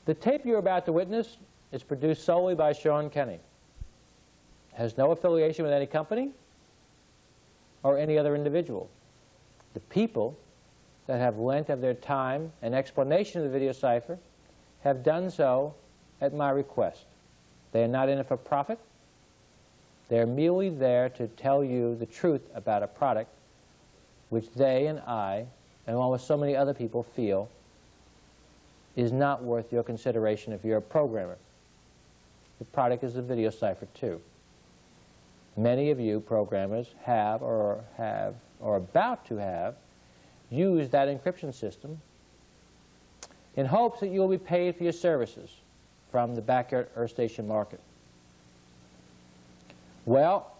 The tape you're about to witness is produced solely by Shaun Kenny. It has no affiliation with any company or any other individual. The people that have lent of their time and explanation of the VideoCipher have done so at my request. They are not in it for profit. They are merely there to tell you the truth about a product which they and I, and along with so many other people, feel is not worth your consideration if you're a programmer. The product is the VideoCipher 2. Many of you programmers have or are about to have used that encryption system in hopes that you will be paid for your services from the backyard earth station market. Well,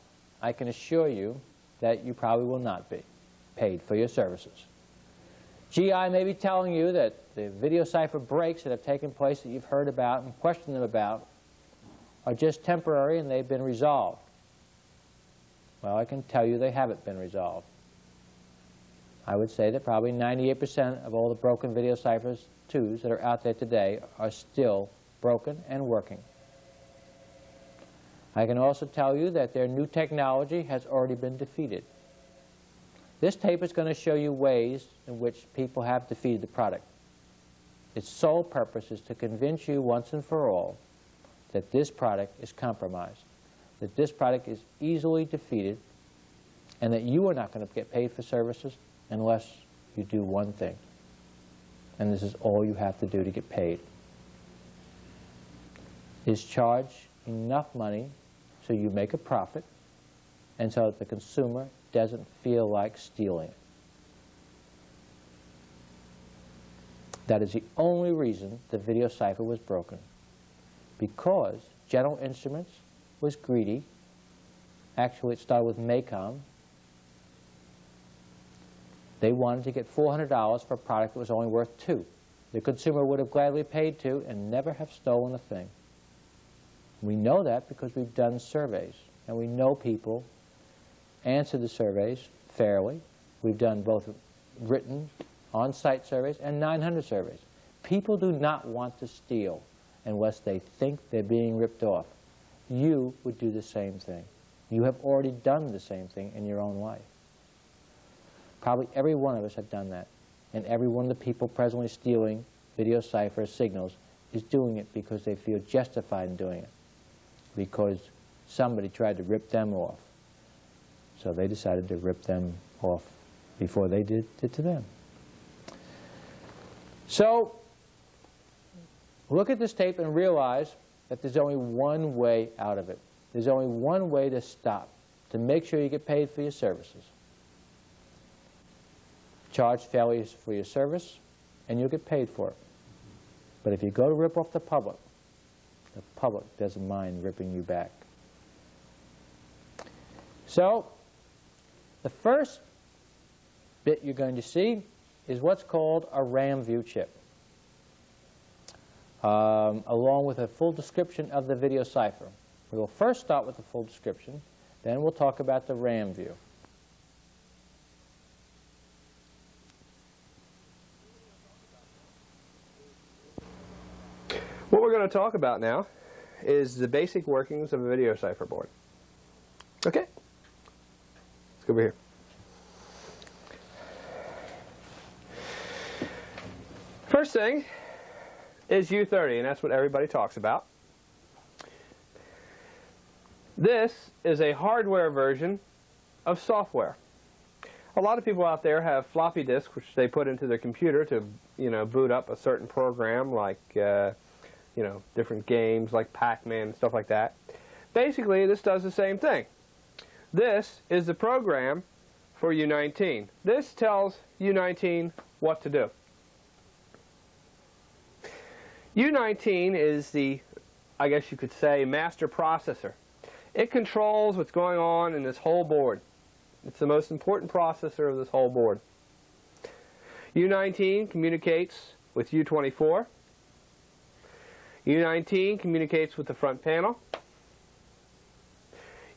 I can assure you that you probably will not be paid for your services. GI may be telling you that the VideoCipher breaks that have taken place that you've heard about and questioned them about are just temporary and they've been resolved. Well, I can tell you they haven't been resolved. I would say that probably 98% of all the broken VideoCiphers 2s that are out there today are still broken and working. I can also tell you that their new technology has already been defeated. This tape is going to show you ways in which people have defeated the product. Its sole purpose is to convince you once and for all that this product is compromised, that this product is easily defeated, and that you are not going to get paid for services unless you do one thing. And this is all you have to do to get paid. Is charge enough money so you make a profit and so that the consumer doesn't feel like stealing it. That is the only reason the VideoCipher was broken. Because General Instruments was greedy. Actually, it started with Macom. They wanted to get $400 for a product that was only worth $2. The consumer would have gladly paid $2 and never have stolen a thing. We know that because we've done surveys, and we know people answer the surveys fairly. We've done both written, on-site surveys and 900 surveys. People do not want to steal unless they think they're being ripped off. You would do the same thing. You have already done the same thing in your own life. Probably every one of us have done that. And every one of the people presently stealing VideoCipher signals is doing it because they feel justified in doing it. Because somebody tried to rip them off. So they decided to rip them off before they did it to them. So look at this tape and realize that there's only one way out of it. There's only one way to stop, to make sure you get paid for your services. Charge fairly for your service, and you'll get paid for it. But if you go to rip off the public doesn't mind ripping you back. So the first bit you're going to see is what's called a RAM view chip, along with a full description of the VideoCipher. We will first start with the full description, then we'll talk about the RAM view. What we're going to talk about now is the basic workings of a VideoCipher board. Okay? Let's go over here. First thing is U30, and that's what everybody talks about. This is a hardware version of software. A lot of people out there have floppy disks which they put into their computer to, boot up a certain program like different games like Pac-Man and stuff like that. Basically, this does the same thing. This is the program for U19. This tells U19 what to do. U19 is the, I guess you could say, master processor. It controls what's going on in this whole board. It's the most important processor of this whole board. U19 communicates with U24. U19 communicates with the front panel.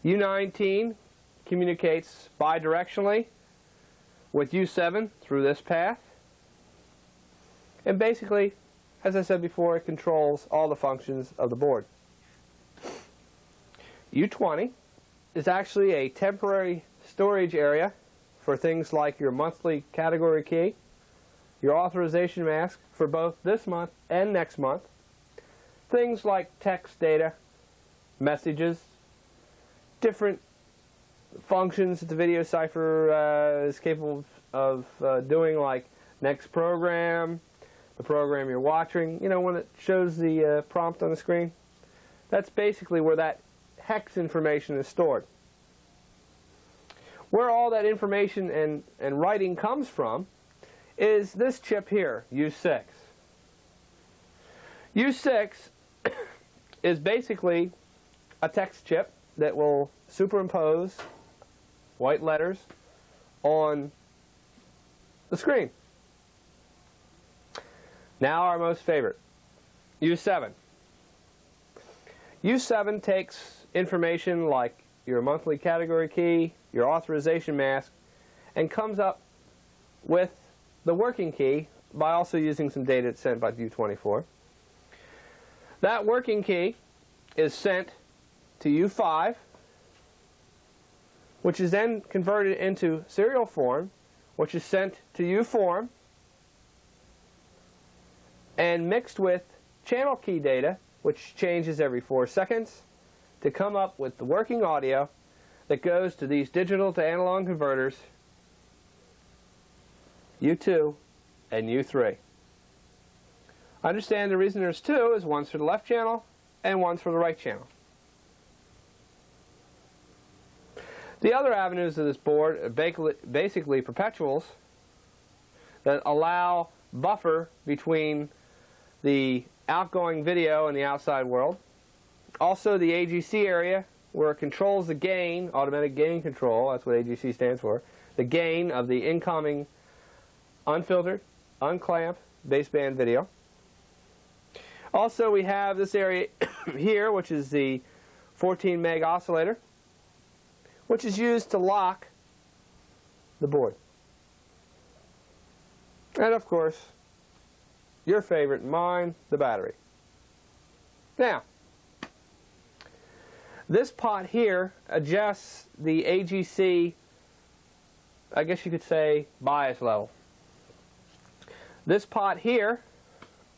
U19 communicates bidirectionally with U7 through this path. And basically as I said before, it controls all the functions of the board. U20 is actually a temporary storage area for things like your monthly category key, your authorization mask for both this month and next month, things like text data, messages, different functions that the VideoCipher is capable of doing, like next program, the program you're watching, you know, when it shows the prompt on the screen. That's basically where that hex information is stored. Where all that information and writing comes from is this chip here, U6. U6 is basically a text chip that will superimpose white letters on the screen. Now our most favorite, U7. U7 takes information like your monthly category key, your authorization mask, and comes up with the working key by also using some data it's sent by U24. That working key is sent to U5, which is then converted into serial form, which is sent to U-form, and mixed with channel key data, which changes every 4 seconds, to come up with the working audio that goes to these digital to analog converters, U2 and U3. Understand the reason there's two is one's for the left channel and one's for the right channel. The other avenues of this board are basically perpetuals that allow buffer between the outgoing video and the outside world. Also the AGC area, where it controls the gain, automatic gain control, that's what AGC stands for, the gain of the incoming unfiltered, unclamped baseband video. Also we have this area here, which is the 14 meg oscillator, which is used to lock the board. And of course, your favorite and mine, the battery. Now, this pot here adjusts the AGC, I guess you could say, bias level. This pot here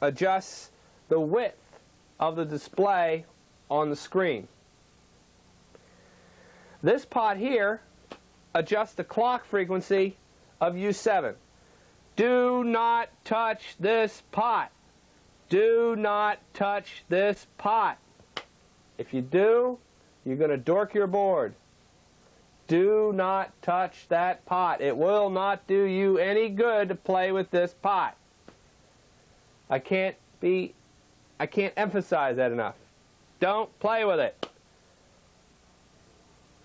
adjusts the width of the display on the screen. This pot here adjusts the clock frequency of U7. Do not touch this pot. Do not touch this pot. If you do, you're going to dork your board. Do not touch that pot. It will not do you any good to play with this pot. I can't emphasize that enough. Don't play with it.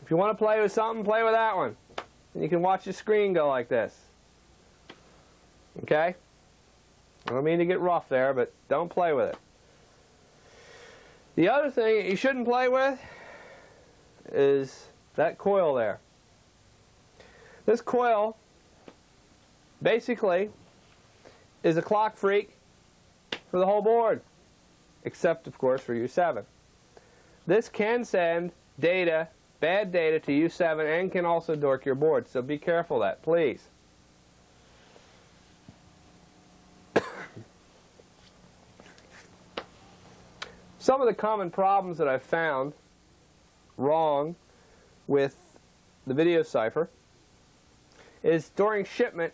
If you want to play with something, play with that one. And you can watch the screen go like this. Okay? I don't mean to get rough there, but don't play with it. The other thing you shouldn't play with is that coil there. This coil basically is a clock freak for the whole board, except of course for U7. This can send data, bad data, to U7 and can also dork your board, so be careful of that, please. Some of the common problems that I've found wrong with the VideoCipher is during shipment,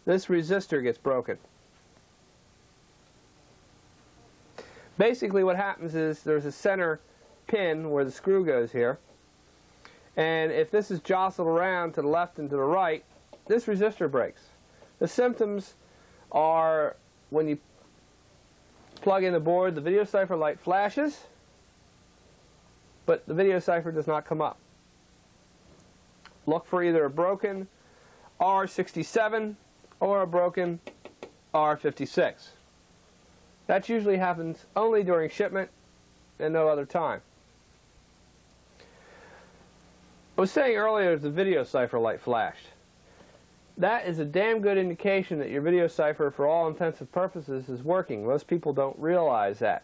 this resistor gets broken. Basically what happens is there's a center pin where the screw goes here, and if this is jostled around to the left and to the right, this resistor breaks. The symptoms are when you plug in the board, the VideoCipher light flashes, but the VideoCipher does not come up. Look for either a broken R67 or a broken R56. That usually happens only during shipment and no other time. I was saying earlier the VideoCipher light flashed. that is a damn good indication that your VideoCipher, for all intents and purposes, is working. Most people don't realize that.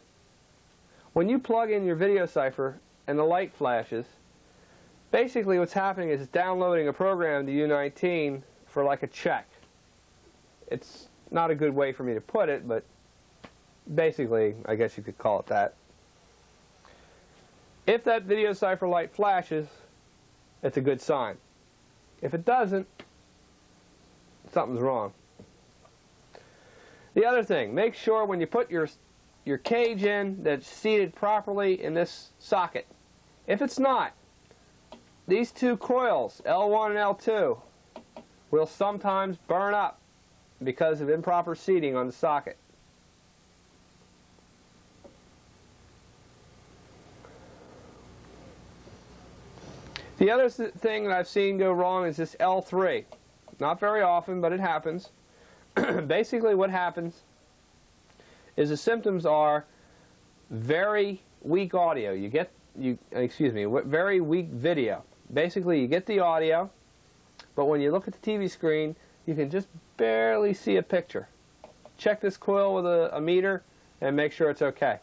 When you plug in your VideoCipher and the light flashes, basically what's happening is it's downloading a program to U19 for like a check. It's not a good way for me to put it, but basically, I guess you could call it that. If that VideoCipher light flashes, it's a good sign. If it doesn't, something's wrong. The other thing, make sure when you put your cage in that it's seated properly in this socket. If it's not, these two coils, L1 and L2, will sometimes burn up because of improper seating on the socket. The other thing that I've seen go wrong is this L3. Not very often, but it happens. Basically what happens is the symptoms are very weak audio. Very weak video. Basically you get the audio, but when you look at the TV screen, you can just barely see a picture. Check this coil with a meter and make sure it's okay.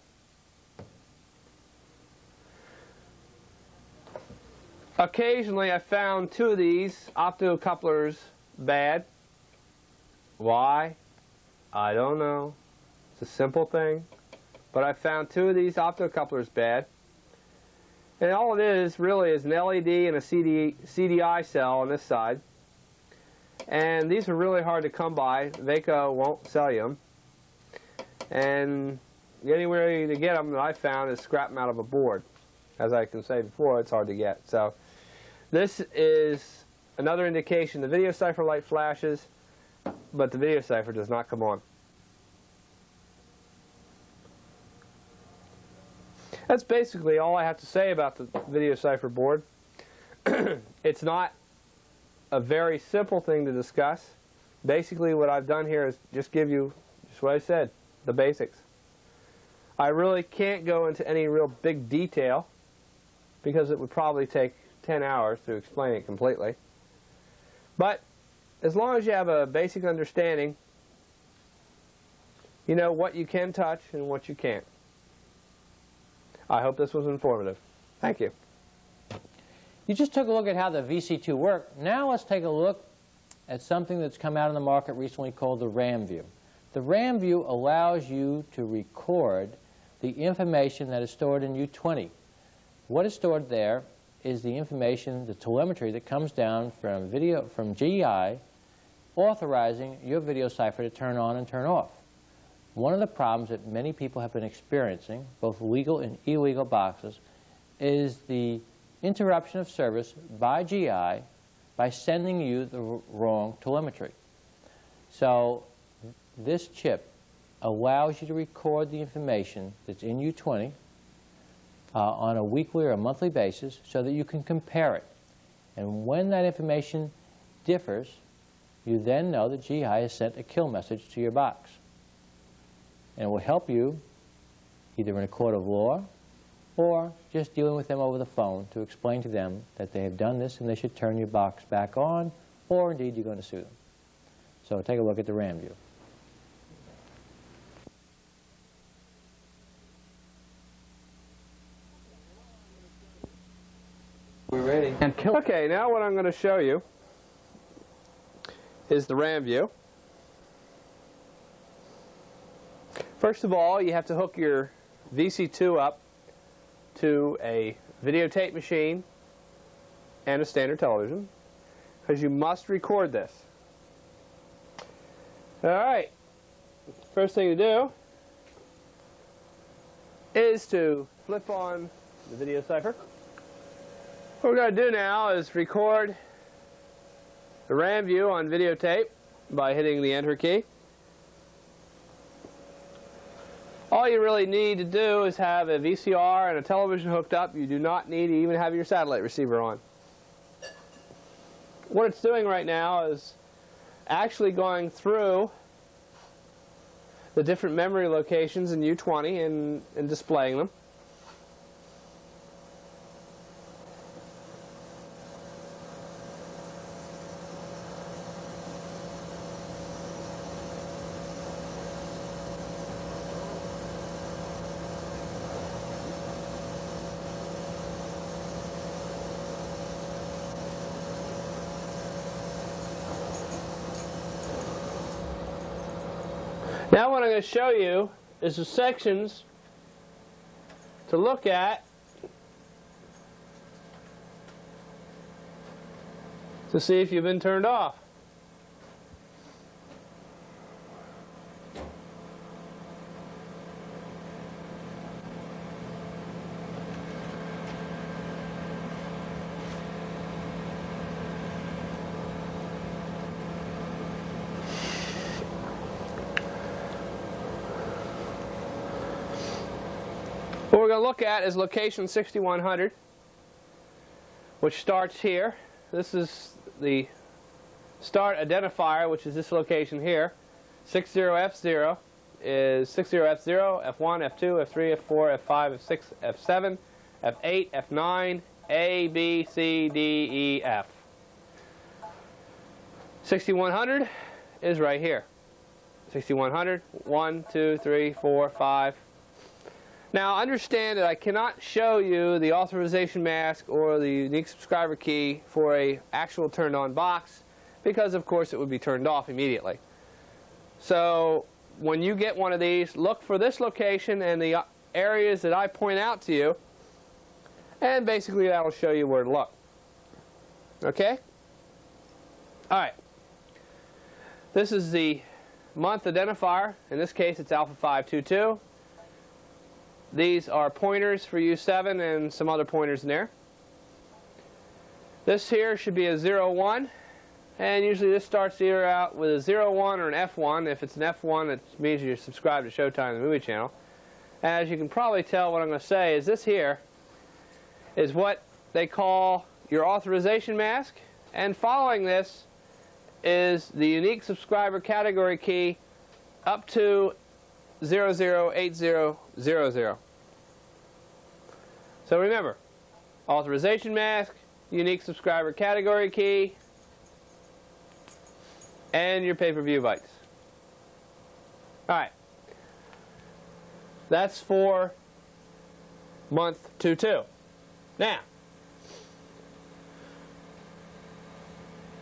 Occasionally I found two of these optocouplers bad. Why? I don't know. It's a simple thing. But I found two of these optocouplers bad. And all it is really is an LED and a CDI cell on this side. And these are really hard to come by. Vaco won't sell you them. And the only way to get them that I found is scrap them out of a board. As I can say before, it's hard to get. So this is another indication. The VideoCipher light flashes, but the VideoCipher does not come on. That's basically all I have to say about the VideoCipher board. It's not a very simple thing to discuss. Basically what I've done here is just give you just what I said, the basics. I really can't go into any real big detail because it would probably take 10 hours to explain it completely. But as long as you have a basic understanding, you know what you can touch and what you can't. I hope this was informative. Thank you. You just took a look at how the VC2 worked. Now let's take a look at something that's come out on the market recently called the RAM View. The RAM View allows you to record the information that is stored in U20. What is stored there is the information, the telemetry that comes down from GI authorizing your VideoCipher to turn on and turn off. One of the problems that many people have been experiencing, both legal and illegal boxes, is the interruption of service by GI by sending you the wrong telemetry. So this chip allows you to record the information that's in U20 on a weekly or a monthly basis so that you can compare it. And when that information differs, you then know that GI has sent a kill message to your box. And it will help you either in a court of law or just dealing with them over the phone to explain to them that they have done this and they should turn your box back on, or indeed you're going to sue them. So take a look at the RAM View. We're ready. Okay, now what I'm going to show you is the RAM View. First of all, you have to hook your VC2 up to a videotape machine and a standard television, because you must record this. Alright, first thing to do is to flip on the VideoCipher. What we're going to do now is record the RAM View on videotape by hitting the Enter key. All you really need to do is have a VCR and a television hooked up. You do not need to even have your satellite receiver on. What it's doing right now is actually going through the different memory locations in U20 and displaying them. Now what I'm going to show you is the sections to look at to see if you've been turned off. What we're going to look at is location 6100, which starts here. This is the start identifier, which is this location here. 60F0 is 60F0, F1, F2, F3, F4, F5, F6, F7, F8, F9, A, B, C, D, E, F. 6100 is right here. 6100, 1, 2, 3, 4, 5. Now understand that I cannot show you the authorization mask or the unique subscriber key for a actual turned on box because of course it would be turned off immediately. So when you get one of these, look for this location and the areas that I point out to you, and basically that will show you where to look. Okay? Alright. This is the month identifier. In this case it's alpha 522. These are pointers for U7 and some other pointers in there. This here should be a 01, and usually this starts the year out with a 01 or an F1. If it's an F1, it means you're subscribed to Showtime, the movie channel. As you can probably tell, what I'm going to say is this here is what they call your authorization mask, and following this is the unique subscriber category key up to 008000. So remember, authorization mask, unique subscriber category key, and your pay-per-view bytes. Alright. That's for month 22. Now,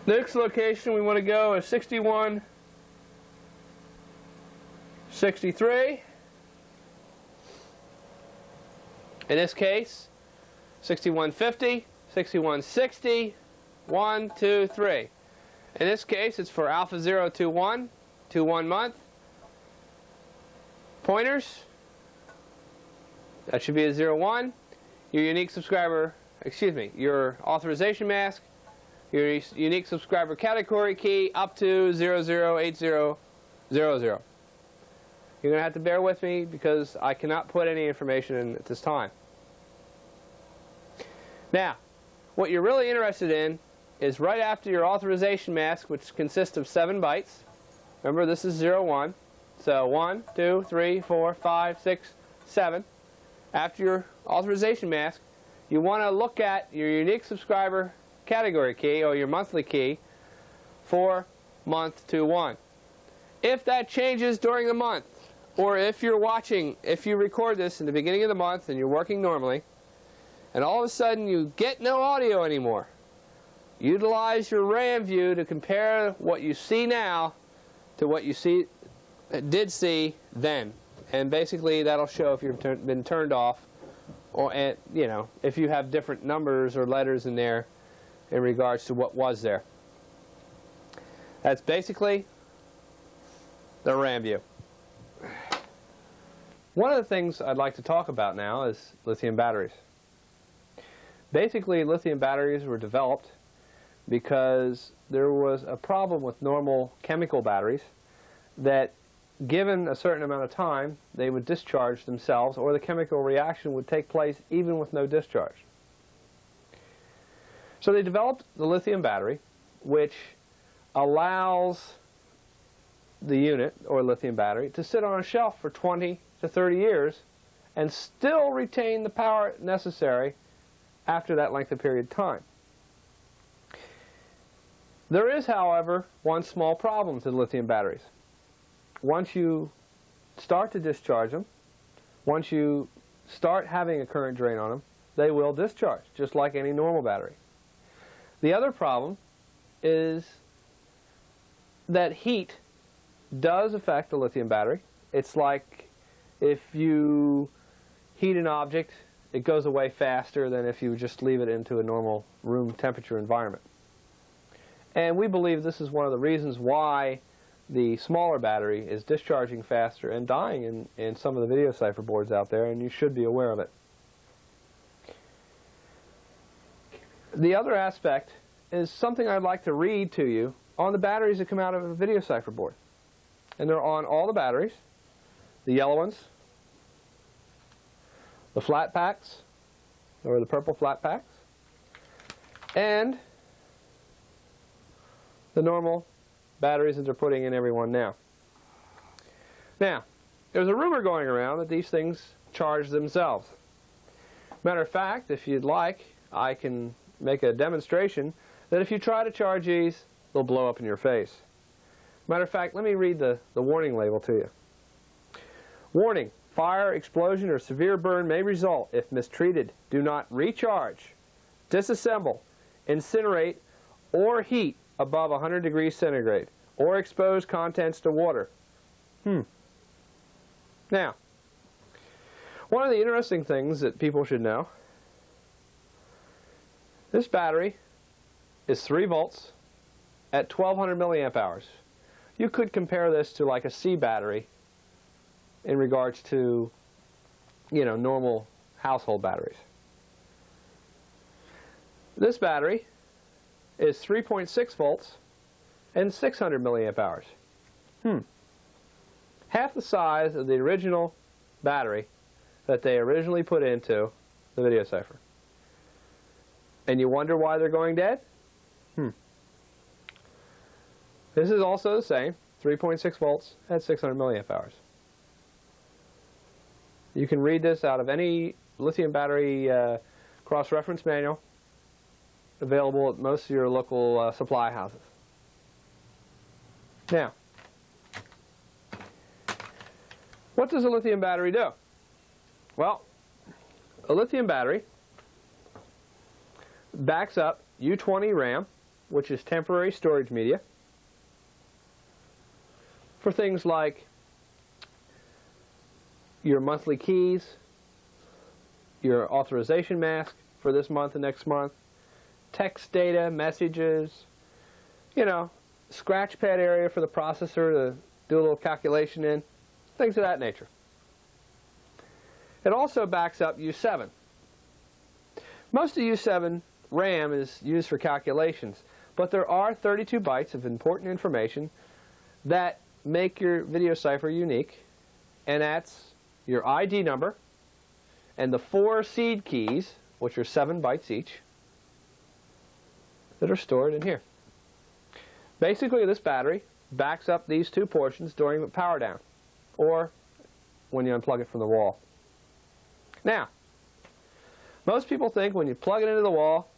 next location we want to go is 6163. In this case, 6150, 6160, 1, 2, 3. In this case, it's for alpha 021, 21 month. Pointers, that should be a 01. Your unique subscriber, your authorization mask, your unique subscriber category key up to 008000. You're going to have to bear with me because I cannot put any information in at this time. Now, what you're really interested in is right after your authorization mask, which consists of 7 bytes. Remember, this is 01. So 1, 2, 3, 4, 5, 6, 7. After your authorization mask, you want to look at your unique subscriber category key or your monthly key for month 21. If that changes during the month, or if you're watching, if you record this in the beginning of the month and you're working normally, and all of a sudden you get no audio anymore, utilize your RAM view to compare what you see now to what you did see then. And basically that'll show if you've been turned off, or if you have different numbers or letters in there in regards to what was there. That's basically the RAM view. One of the things I'd like to talk about now is lithium batteries. Basically, lithium batteries were developed because there was a problem with normal chemical batteries that, given a certain amount of time, they would discharge themselves, or the chemical reaction would take place even with no discharge. So they developed the lithium battery, which allows the unit, or lithium battery, to sit on a shelf for 20 to 30 years and still retain the power necessary after that length of period of time. There is, however, one small problem to the lithium batteries. Once you start to discharge them, once you start having a current drain on them, they will discharge, just like any normal battery. The other problem is that heat does affect the lithium battery. It's like if you heat an object, it goes away faster than if you just leave it into a normal room temperature environment. And we believe this is one of the reasons why the smaller battery is discharging faster and dying in some of the VideoCipher boards out there, and you should be aware of it. The other aspect is something I'd like to read to you on the batteries that come out of a VideoCipher board. And they're on all the batteries, the yellow ones, the flat packs, or the purple flat packs, and the normal batteries that they're putting in every one now. Now, there's a rumor going around that these things charge themselves. Matter of fact, if you'd like, I can make a demonstration that if you try to charge these, they'll blow up in your face. Matter of fact, let me read the warning label to you. Warning: fire, explosion, or severe burn may result if mistreated. Do not recharge, disassemble, incinerate, or heat above 100 degrees centigrade, or expose contents to water. Now, one of the interesting things that people should know, this battery is 3 volts at 1200 milliamp hours. You could compare this to like a C battery in regards to, normal household batteries. This battery is 3.6 volts and 600 milliamp hours. Half the size of the original battery that they originally put into the VideoCipher. And you wonder why they're going dead? This is also the same, 3.6 volts at 600 milliamp hours. You can read this out of any lithium battery cross-reference manual available at most of your local supply houses. Now, what does a lithium battery do? Well, a lithium battery backs up U20 RAM, which is temporary storage media, for things like your monthly keys, your authorization mask for this month and next month, text data, messages, scratch pad area for the processor to do a little calculation in, things of that nature. It also backs up U7. Most of U7 RAM is used for calculations, but there are 32 bytes of important information that make your VideoCipher unique, and that's your ID number and the 4 seed keys, which are 7 bytes each, that are stored in here. Basically, this battery backs up these 2 portions during the power down, or when you unplug it from the wall. Now, most people think when you plug it into the wall,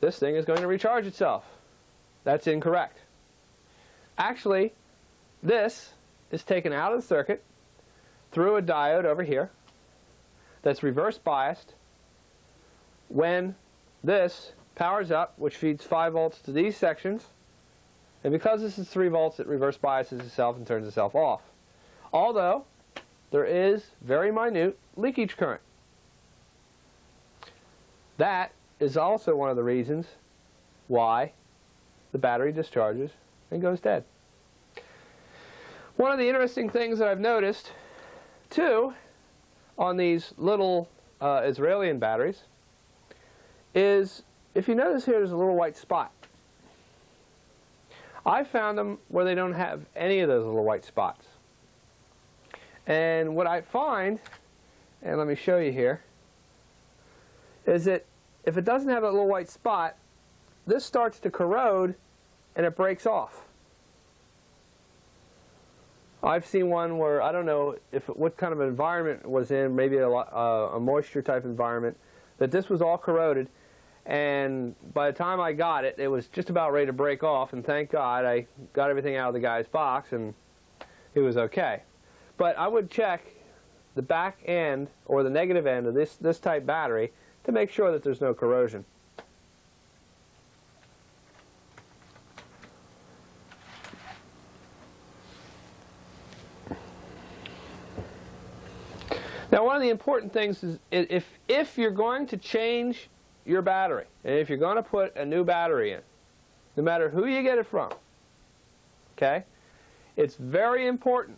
this thing is going to recharge itself. That's incorrect. Actually, this is taken out of the circuit through a diode over here that's reverse biased when this powers up, which feeds 5 volts to these sections, and because this is 3 volts, it reverse biases itself and turns itself off. Although, there is very minute leakage current. That is also one of the reasons why the battery discharges and goes dead. One of the interesting things that I've noticed, too, on these little Israeli batteries is, if you notice here, there's a little white spot. I found them where they don't have any of those little white spots. And what I find, and let me show you here, is that if it doesn't have a little white spot, this starts to corrode and it breaks off. I've seen one where, I don't know what kind of environment it was in, maybe a moisture type environment, that this was all corroded, and by the time I got it, it was just about ready to break off, and thank God I got everything out of the guy's box and it was okay. But I would check the back end or the negative end of this type battery to make sure that there's no corrosion. the important things is if you're going to change your battery, and if you're going to put a new battery in, no matter who you get it from, okay, it's very important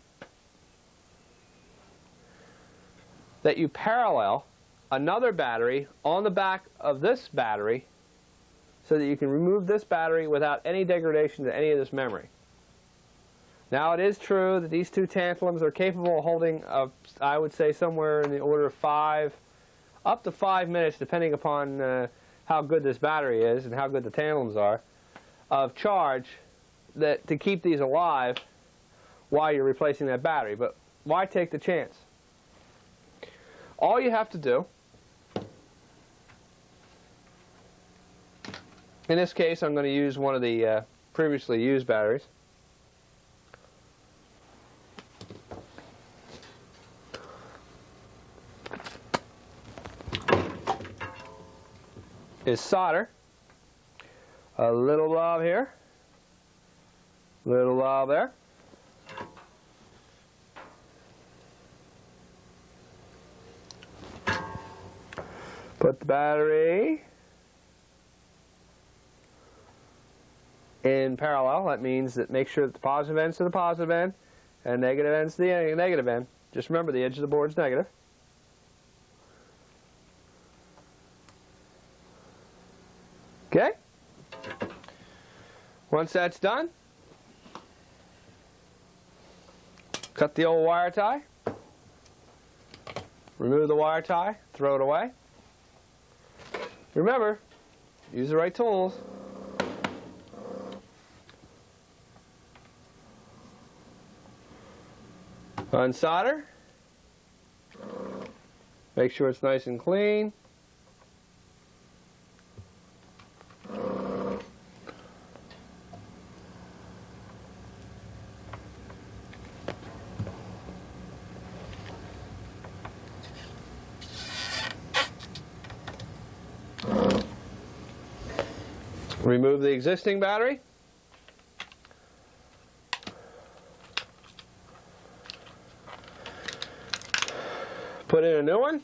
that you parallel another battery on the back of this battery so that you can remove this battery without any degradation to any of this memory. Now, it is true that these two tantalums are capable of holding, I would say, somewhere in the order of up to 5 minutes, depending upon how good this battery is and how good the tantalums are, of charge to keep these alive while you're replacing that battery. But why take the chance? All you have to do, in this case, I'm going to use one of the previously used batteries. Is solder. A little blob here, little blob there. Put the battery in parallel. That means that make sure that the positive end's to the positive end and negative end's to the negative end. Just remember the edge of the board's negative. Okay? Once that's done, cut the old wire tie, remove the wire tie, throw it away. Remember, use the right tools. Unsolder. Make sure it's nice and clean. Remove the existing battery. Put in a new one.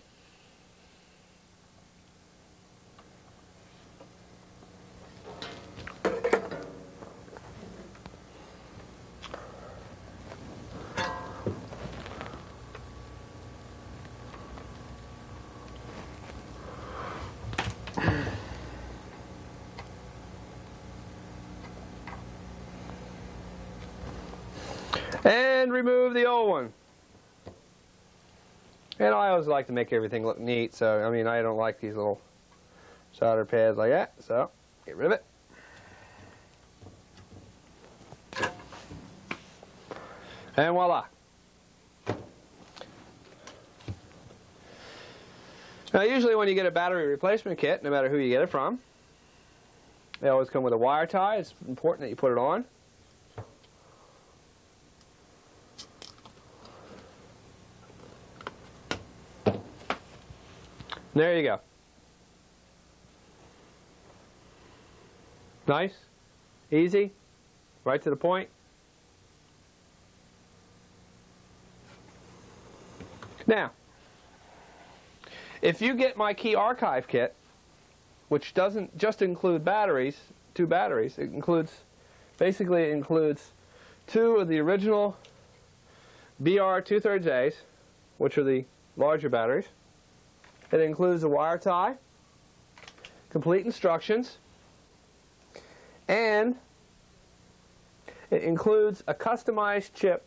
And remove the old one. And I always like to make everything look neat, so I mean I don't like these little solder pads like that, so get rid of it. And voila. Now usually when you get a battery replacement kit, no matter who you get it from, they always come with a wire tie. It's important that you put it on. There you go. Nice, easy, right to the point. Now, if you get my key archive kit, which doesn't just include batteries, 2 batteries, it basically includes 2 of the original BR 2/3 A's, which are the larger batteries. It includes a wire tie, complete instructions, and it includes a customized chip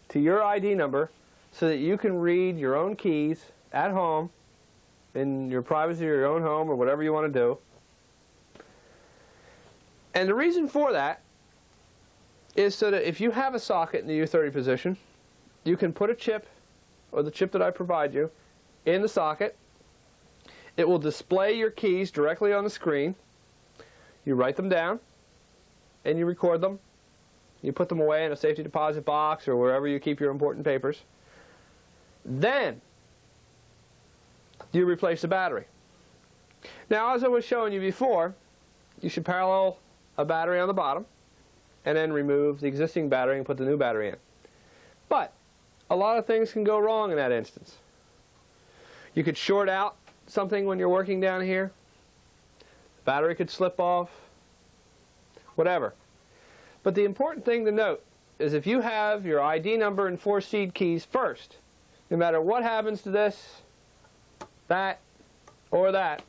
to your ID number so that you can read your own keys at home, in your privacy of your own home or whatever you want to do. And the reason for that is so that if you have a socket in the U30 position, you can put a chip, or the chip that I provide you, in the socket. It will display your keys directly on the screen. You write them down, and you record them. You put them away in a safety deposit box or wherever you keep your important papers. Then, you replace the battery. Now, as I was showing you before, you should parallel a battery on the bottom, and then remove the existing battery and put the new battery in. But, a lot of things can go wrong in that instance. You could short out something when you're working down here. The battery could slip off. Whatever. But the important thing to note is if you have your ID number and 4 seed keys first, no matter what happens to this, that, or that,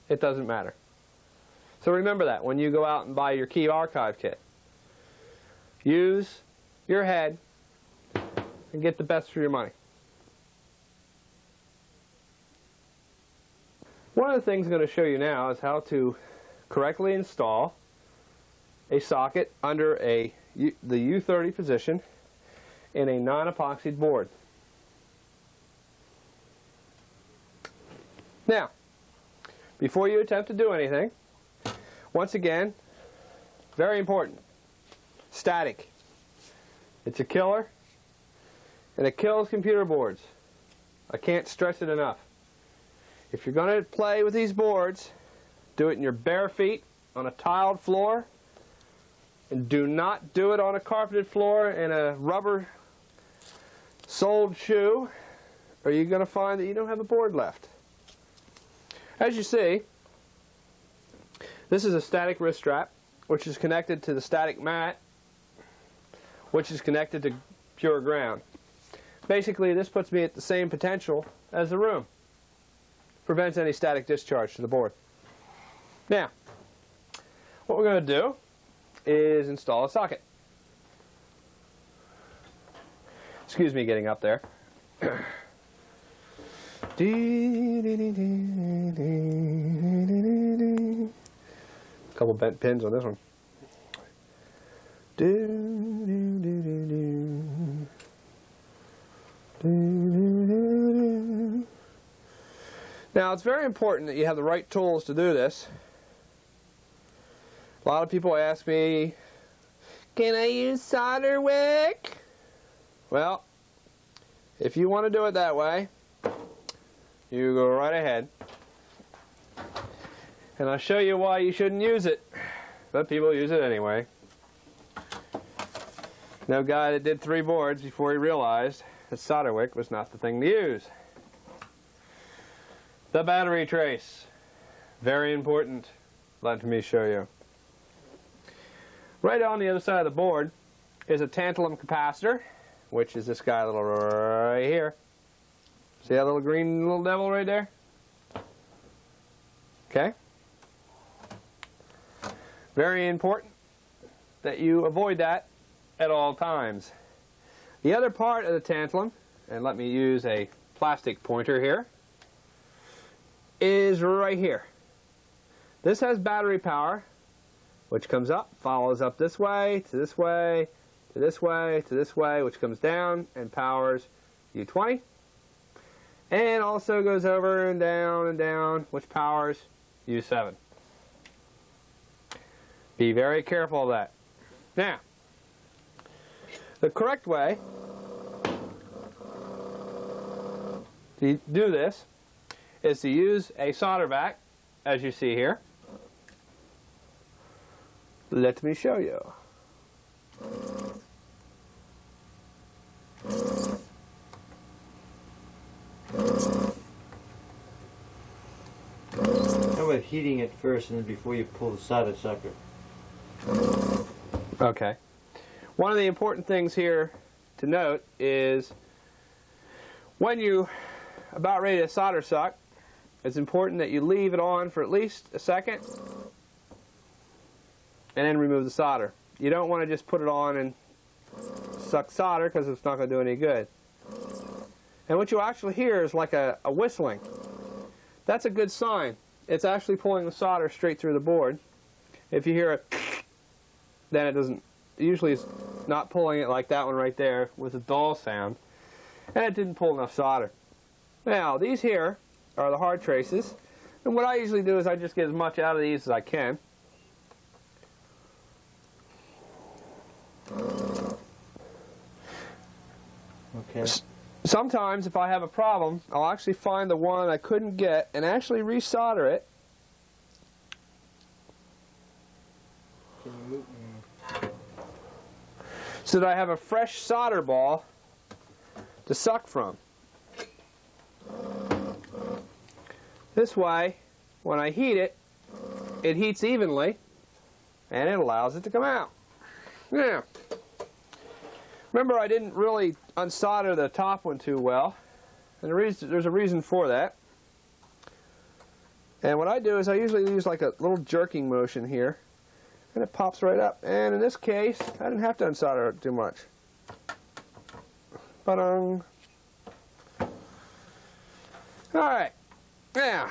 it doesn't matter. So remember that when you go out and buy your key archive kit. Use your head and get the best for your money. One of the things I'm going to show you now is how to correctly install a socket under the U30 position in a non-epoxied board. Now, before you attempt to do anything, once again, very important, static. It's a killer, and it kills computer boards. I can't stress it enough. If you're going to play with these boards, do it in your bare feet on a tiled floor, and do not do it on a carpeted floor in a rubber-soled shoe, or you're going to find that you don't have a board left. As you see, this is a static wrist strap, which is connected to the static mat, which is connected to pure ground. Basically, this puts me at the same potential as the room. Prevents any static discharge to the board. Now, what we're going to do is install a socket. Excuse me getting up there. Couple bent pins on this one. Now, it's very important that you have the right tools to do this. A lot of people ask me, can I use solder wick? Well, if you want to do it that way, you go right ahead. And I'll show you why you shouldn't use it. But people use it anyway. No guy that did 3 boards before he realized that solder wick was not the thing to use. The battery trace. Very important. Let me show you. Right on the other side of the board is a tantalum capacitor, which is this guy little right here. See that little green little devil right there? Okay. Very important that you avoid that at all times. The other part of the tantalum, and let me use a plastic pointer here, is right here. This has battery power, which comes up, follows up this way, to this way, to this way, to this way, which comes down and powers U20. And also goes over and down, which powers U7. Be very careful of that. Now, the correct way to do this is to use a solder vac, as you see here. Let me show you. How about heating it first and then before you pull the solder sucker? Okay. One of the important things here to note is when you're about ready to solder suck, it's important that you leave it on for at least a second and then remove the solder. You don't want to just put it on and suck solder because it's not going to do any good. And what you actually hear is like a whistling. That's a good sign. It's actually pulling the solder straight through the board. If you hear a then it doesn't, usually it's not pulling it like that one right there with a dull sound, and it didn't pull enough solder. Now, these here are the hard traces, and what I usually do is I just get as much out of these as I can. Okay. Sometimes, if I have a problem, I'll actually find the one I couldn't get and actually resolder it. Can you move? So that I have a fresh solder ball to suck from. This way, when I heat it, it heats evenly, and it allows it to come out. Now, remember I didn't really unsolder the top one too well, and there's a reason for that. And what I do is I usually use like a little jerking motion here, and it pops right up. And in this case, I didn't have to unsolder it too much. Ba-dong. Alright, now,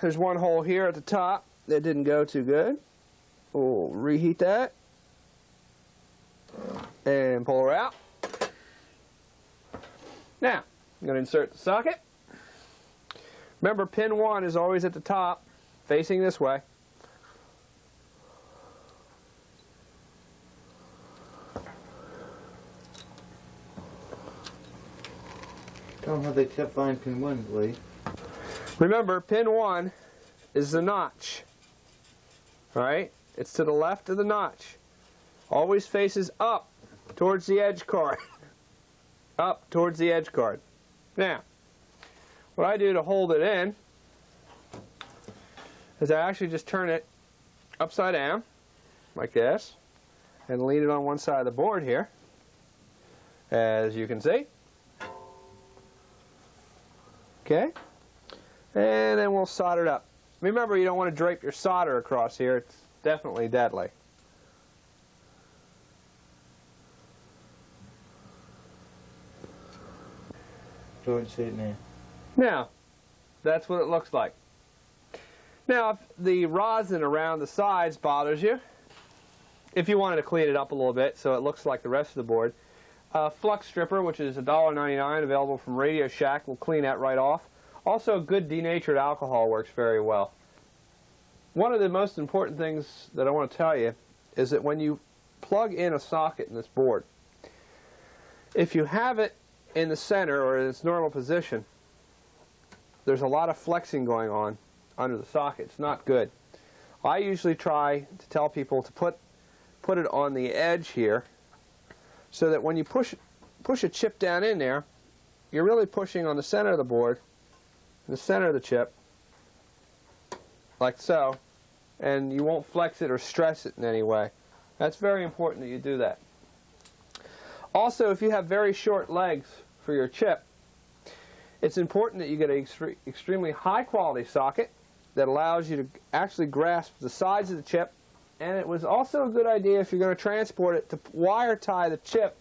there's one hole here at the top that didn't go too good. We'll reheat that and pull her out. Now, I'm going to insert the socket. Remember, pin 1 is always at the top, facing this way. Tell them how they kept buying pin 1, Lee. Remember, pin 1 is the notch. Alright? It's to the left of the notch. Always faces up towards the edge card. Up towards the edge card. Now, what I do to hold it in is I actually just turn it upside down, like this, and lean it on one side of the board here, as you can see. Okay? And then we'll solder it up. Remember, you don't want to drape your solder across here. It's definitely deadly. Go and see it now. Now, that's what it looks like. Now, if the rosin around the sides bothers you, if you wanted to clean it up a little bit so it looks like the rest of the board, Flux Stripper, which is $1.99, available from Radio Shack, will clean that right off. Also, good denatured alcohol works very well. One of the most important things that I want to tell you is that when you plug in a socket in this board, if you have it in the center or in its normal position, there's a lot of flexing going on under the socket. It's not good. I usually try to tell people to put it on the edge here so that when you push a chip down in there, you're really pushing on the center of the board, the center of the chip, like so, and you won't flex it or stress it in any way. That's very important that you do that. Also, if you have very short legs for your chip, it's important that you get an extremely high quality socket that allows you to actually grasp the sides of the chip, and it was also a good idea if you're going to transport it to wire tie the chip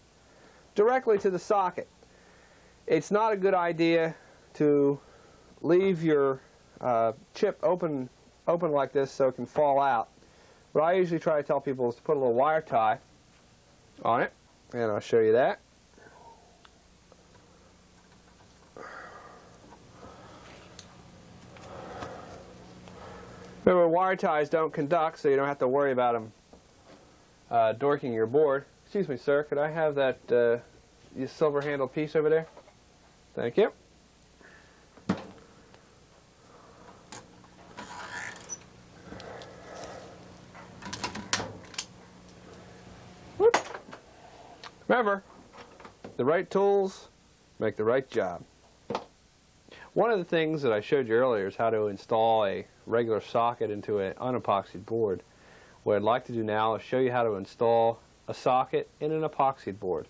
directly to the socket. It's not a good idea to leave your chip open like this so it can fall out. What I usually try to tell people is to put a little wire tie on it, and I'll show you that. Remember, wire ties don't conduct, so you don't have to worry about them dorking your board. Excuse me, sir, could I have that silver-handled piece over there? Thank you. Whoop. Remember, the right tools make the right job. One of the things that I showed you earlier is how to install a regular socket into an unepoxied board. What I'd like to do now is show you how to install a socket in an epoxied board.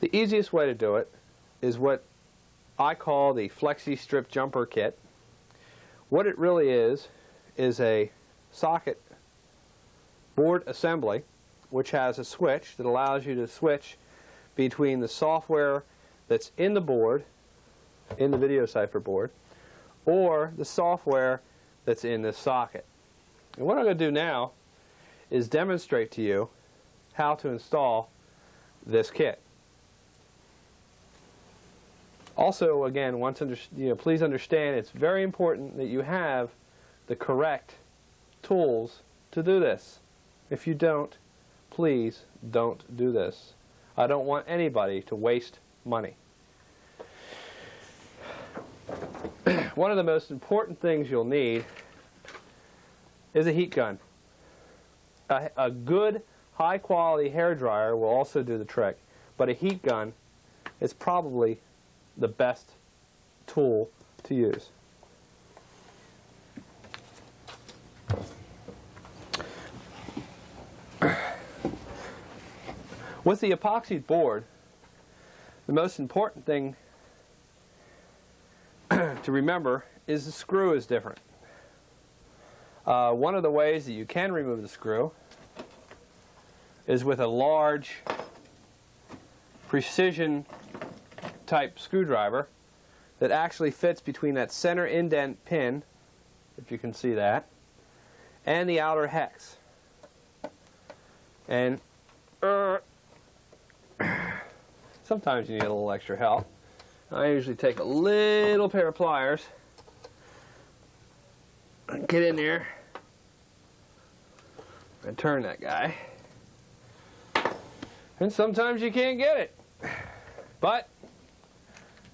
The easiest way to do it is what I call the Flexi Strip Jumper Kit. What it really is a socket board assembly which has a switch that allows you to switch between the software that's in the board, in the VideoCipher board, or the software that's in this socket. And what I'm going to do now is demonstrate to you how to install this kit. Also, again, please understand it's very important that you have the correct tools to do this. If you don't, please don't do this. I don't want anybody to waste money. One of the most important things you'll need is a heat gun. A good, high-quality hair dryer will also do the trick, but a heat gun is probably the best tool to use. With the epoxy board, the most important thing to remember is the screw is different. One of the ways that you can remove the screw is with a large precision type screwdriver that actually fits between that center indent pin, if you can see that, and the outer hex. And sometimes you need a little extra help. I usually take a little pair of pliers, get in there, and turn that guy. And sometimes you can't get it. But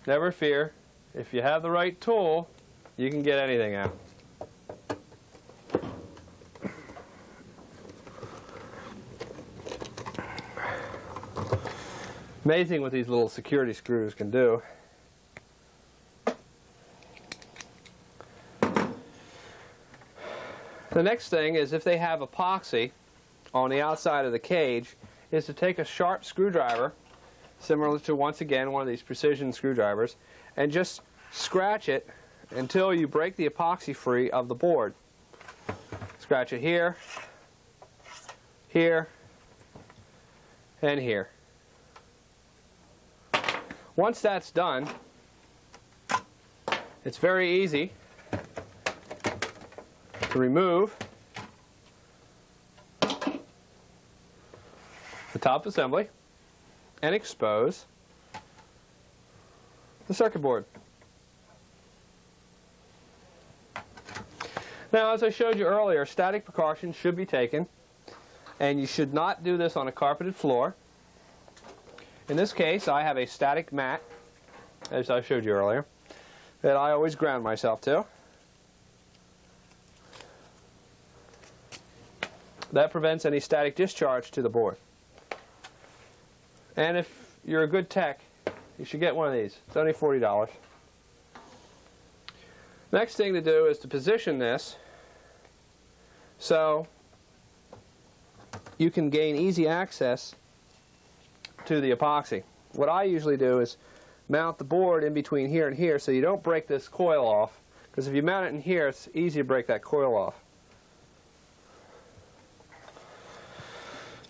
never fear, if you have the right tool, you can get anything out. Amazing what these little security screws can do. The next thing is, if they have epoxy on the outside of the cage, is to take a sharp screwdriver, similar to, once again, one of these precision screwdrivers, and just scratch it until you break the epoxy free of the board. Scratch it here, here, and here. Once that's done, it's very easy to remove the top assembly and expose the circuit board. Now, as I showed you earlier, static precautions should be taken, and you should not do this on a carpeted floor. In this case, I have a static mat, as I showed you earlier, that I always ground myself to. That prevents any static discharge to the board. And if you're a good tech, you should get one of these. It's only $40. Next thing to do is to position this so you can gain easy access to the epoxy. What I usually do is mount the board in between here and here so you don't break this coil off, because if you mount it in here, it's easy to break that coil off.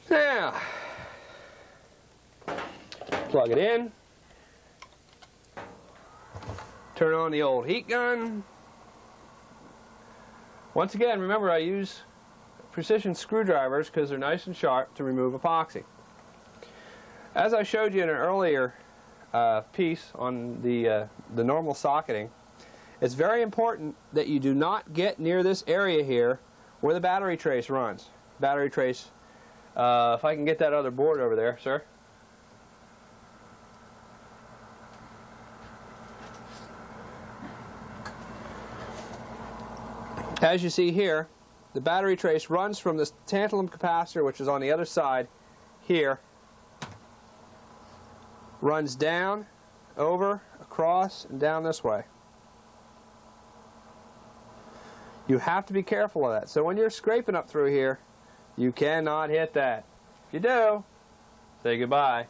Now, plug it in, turn on the old heat gun. Once again, remember, I use precision screwdrivers because they're nice and sharp to remove epoxy. As I showed you in an earlier piece on the normal socketing, it's very important that you do not get near this area here where the battery trace runs. Battery trace, if I can get that other board over there, sir. As you see here, the battery trace runs from this tantalum capacitor, which is on the other side here, runs down, over, across, and down this way. You have to be careful of that. So when you're scraping up through here, you cannot hit that. If you do, say goodbye.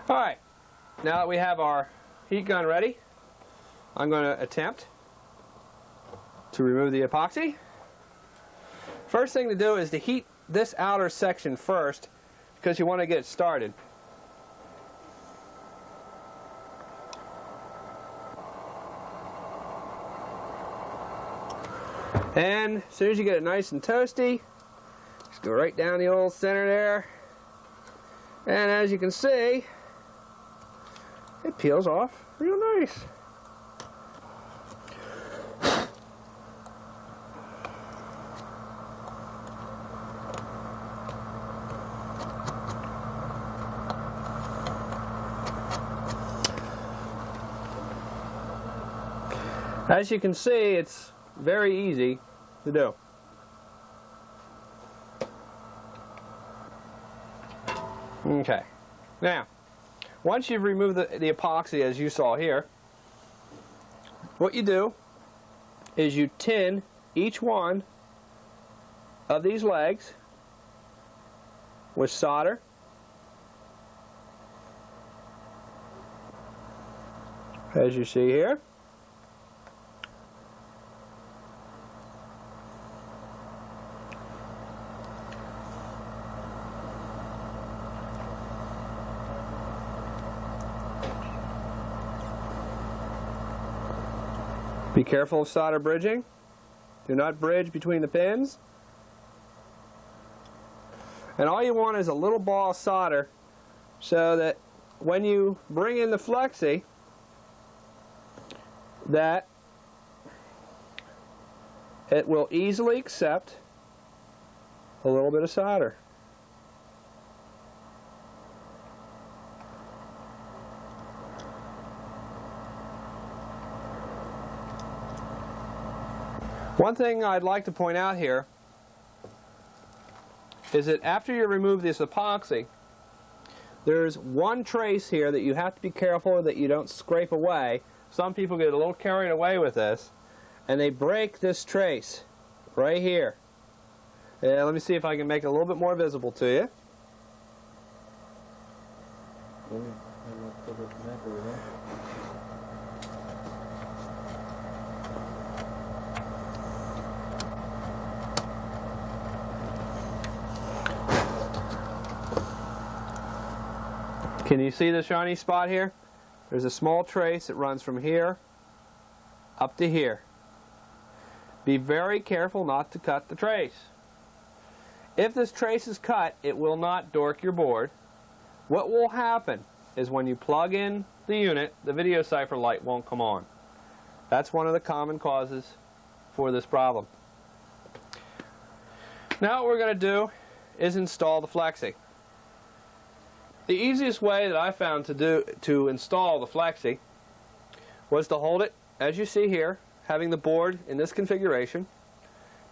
Alright, now that we have our heat gun ready, I'm going to attempt to remove the epoxy. First thing to do is to heat this outer section first, because you want to get it started. And as soon as you get it nice and toasty, just go right down the old center there. And as you can see, it peels off real nice. As you can see, it's very easy to do. Okay. Now, once you've removed the epoxy, as you saw here, what you do is you tin each one of these legs with solder. As you see here. Be careful of solder bridging. Do not bridge between the pins. And all you want is a little ball of solder so that when you bring in the flexi, that it will easily accept a little bit of solder. One thing I'd like to point out here is that after you remove this epoxy, there's one trace here that you have to be careful that you don't scrape away. Some people get a little carried away with this, and they break this trace right here. Let me see if I can make it a little bit more visible to you. Can you see the shiny spot here? There's a small trace that runs from here up to here. Be very careful not to cut the trace. If this trace is cut, it will not dork your board. What will happen is when you plug in the unit, the VideoCipher light won't come on. That's one of the common causes for this problem. Now what we're going to do is install the flexi. The easiest way that I found to install the flexi was to hold it, as you see here, having the board in this configuration,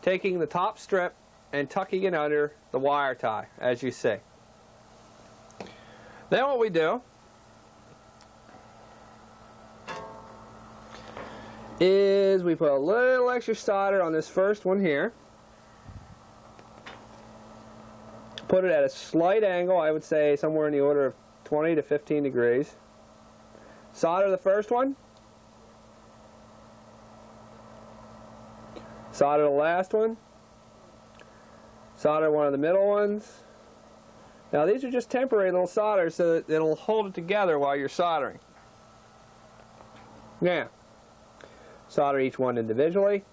taking the top strip and tucking it under the wire tie, as you see. Then what we do is we put a little extra solder on this first one here. Put it at a slight angle, I would say somewhere in the order of 20 to 15 degrees. Solder the first one. Solder the last one. Solder one of the middle ones. Now these are just temporary little solders so that it'll hold it together while you're soldering. Now, solder each one individually.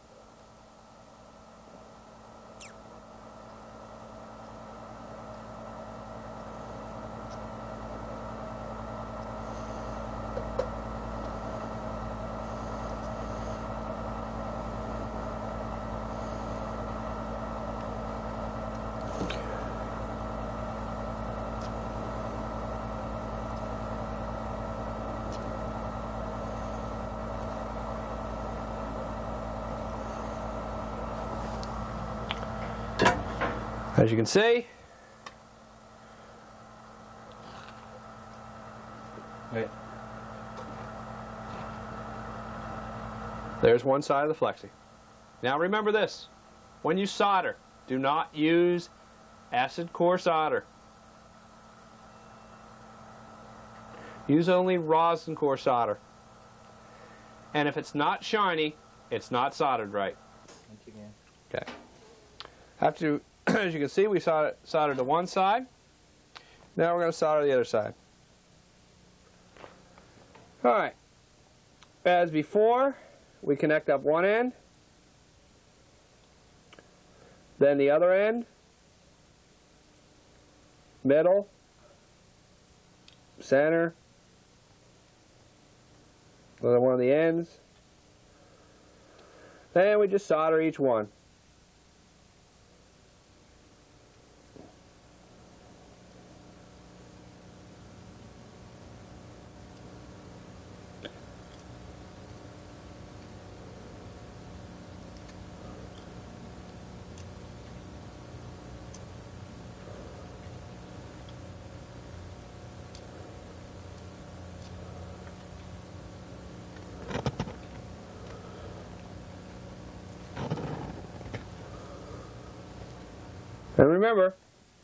As you can see, there's one side of the flexi. Now remember this, when you solder, do not use acid core solder. Use only rosin core solder. And if it's not shiny, it's not soldered right. Okay. After, as you can see, we soldered to one side. Now we're going to solder the other side. All right. As before, we connect up one end, then the other end, middle, center, another one of the ends. Then we just solder each one. And remember,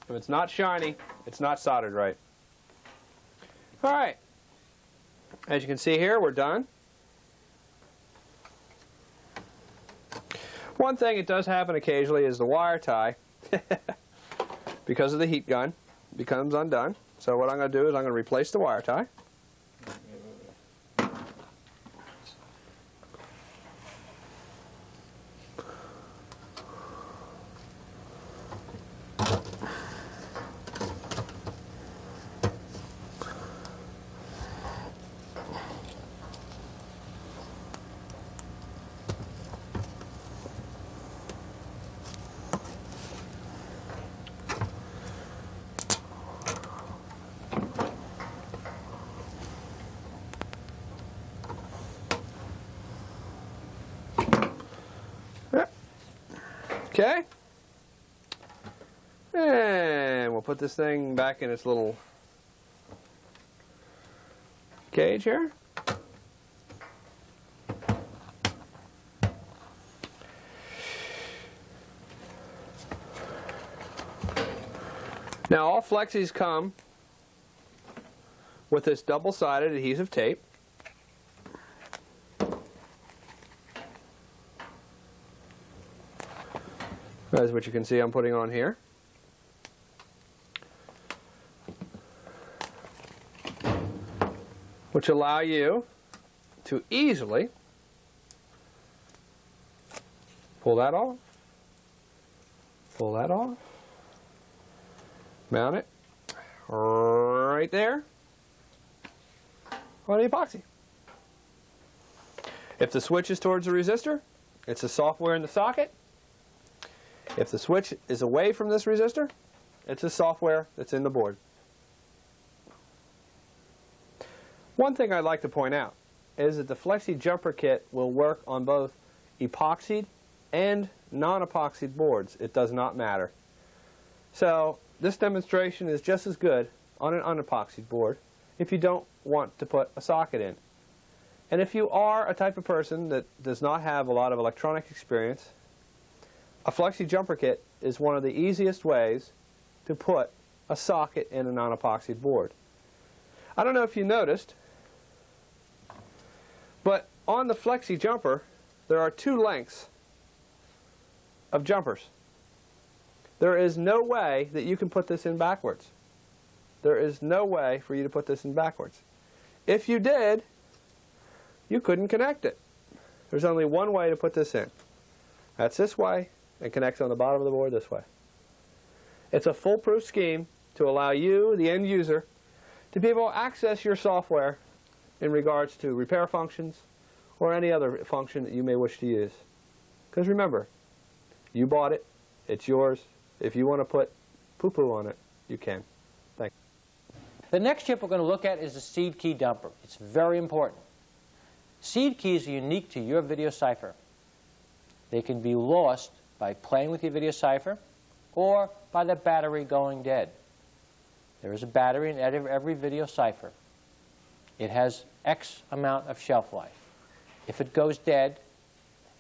if it's not shiny, it's not soldered right. All right. As you can see here, we're done. One thing that does happen occasionally is the wire tie, because of the heat gun, becomes undone. So what I'm going to do is I'm going to replace the wire tie. Okay, and we'll put this thing back in its little cage here. Now all Flexies come with this double-sided adhesive tape. That's what you can see I'm putting on here. Which allow you to easily pull that off, mount it right there on the epoxy. If the switch is towards the resistor, it's the software in the socket. If the switch is away from this resistor, it's the software that's in the board. One thing I'd like to point out is that the Flexi jumper kit will work on both epoxied and non-epoxied boards. It does not matter. So this demonstration is just as good on an unepoxied board if you don't want to put a socket in. And if you are a type of person that does not have a lot of electronic experience, a Flexi jumper kit is one of the easiest ways to put a socket in a non-epoxied board. I don't know if you noticed, but on the Flexi jumper there are two lengths of jumpers. There is no way that you can put this in backwards. There is no way for you to put this in backwards. If you did, you couldn't connect it. There's only one way to put this in. That's this way, and connects on the bottom of the board this way. It's a foolproof scheme to allow you, the end user, to be able to access your software in regards to repair functions or any other function that you may wish to use. Because remember, you bought it, it's yours. If you want to put poo-poo on it, you can. Thank you. The next chip we're going to look at is the seed key dumper. It's very important. Seed keys are unique to your VideoCipher. They can be lost by playing with your VideoCipher or by the battery going dead. There is a battery in every VideoCipher. It has X amount of shelf life. If it goes dead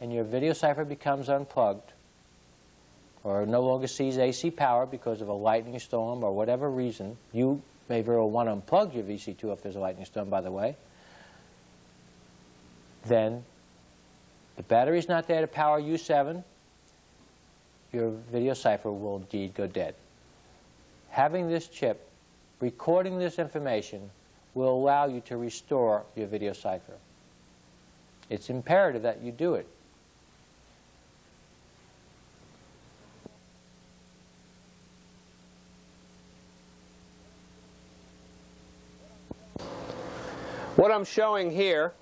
and your VideoCipher becomes unplugged or no longer sees AC power because of a lightning storm or whatever reason, you may very well want to unplug your VC2 if there's a lightning storm, by the way, then the battery's not there to power U7, your VideoCipher will indeed go dead. Having this chip, recording this information, will allow you to restore your VideoCipher. It's imperative that you do it. What I'm showing here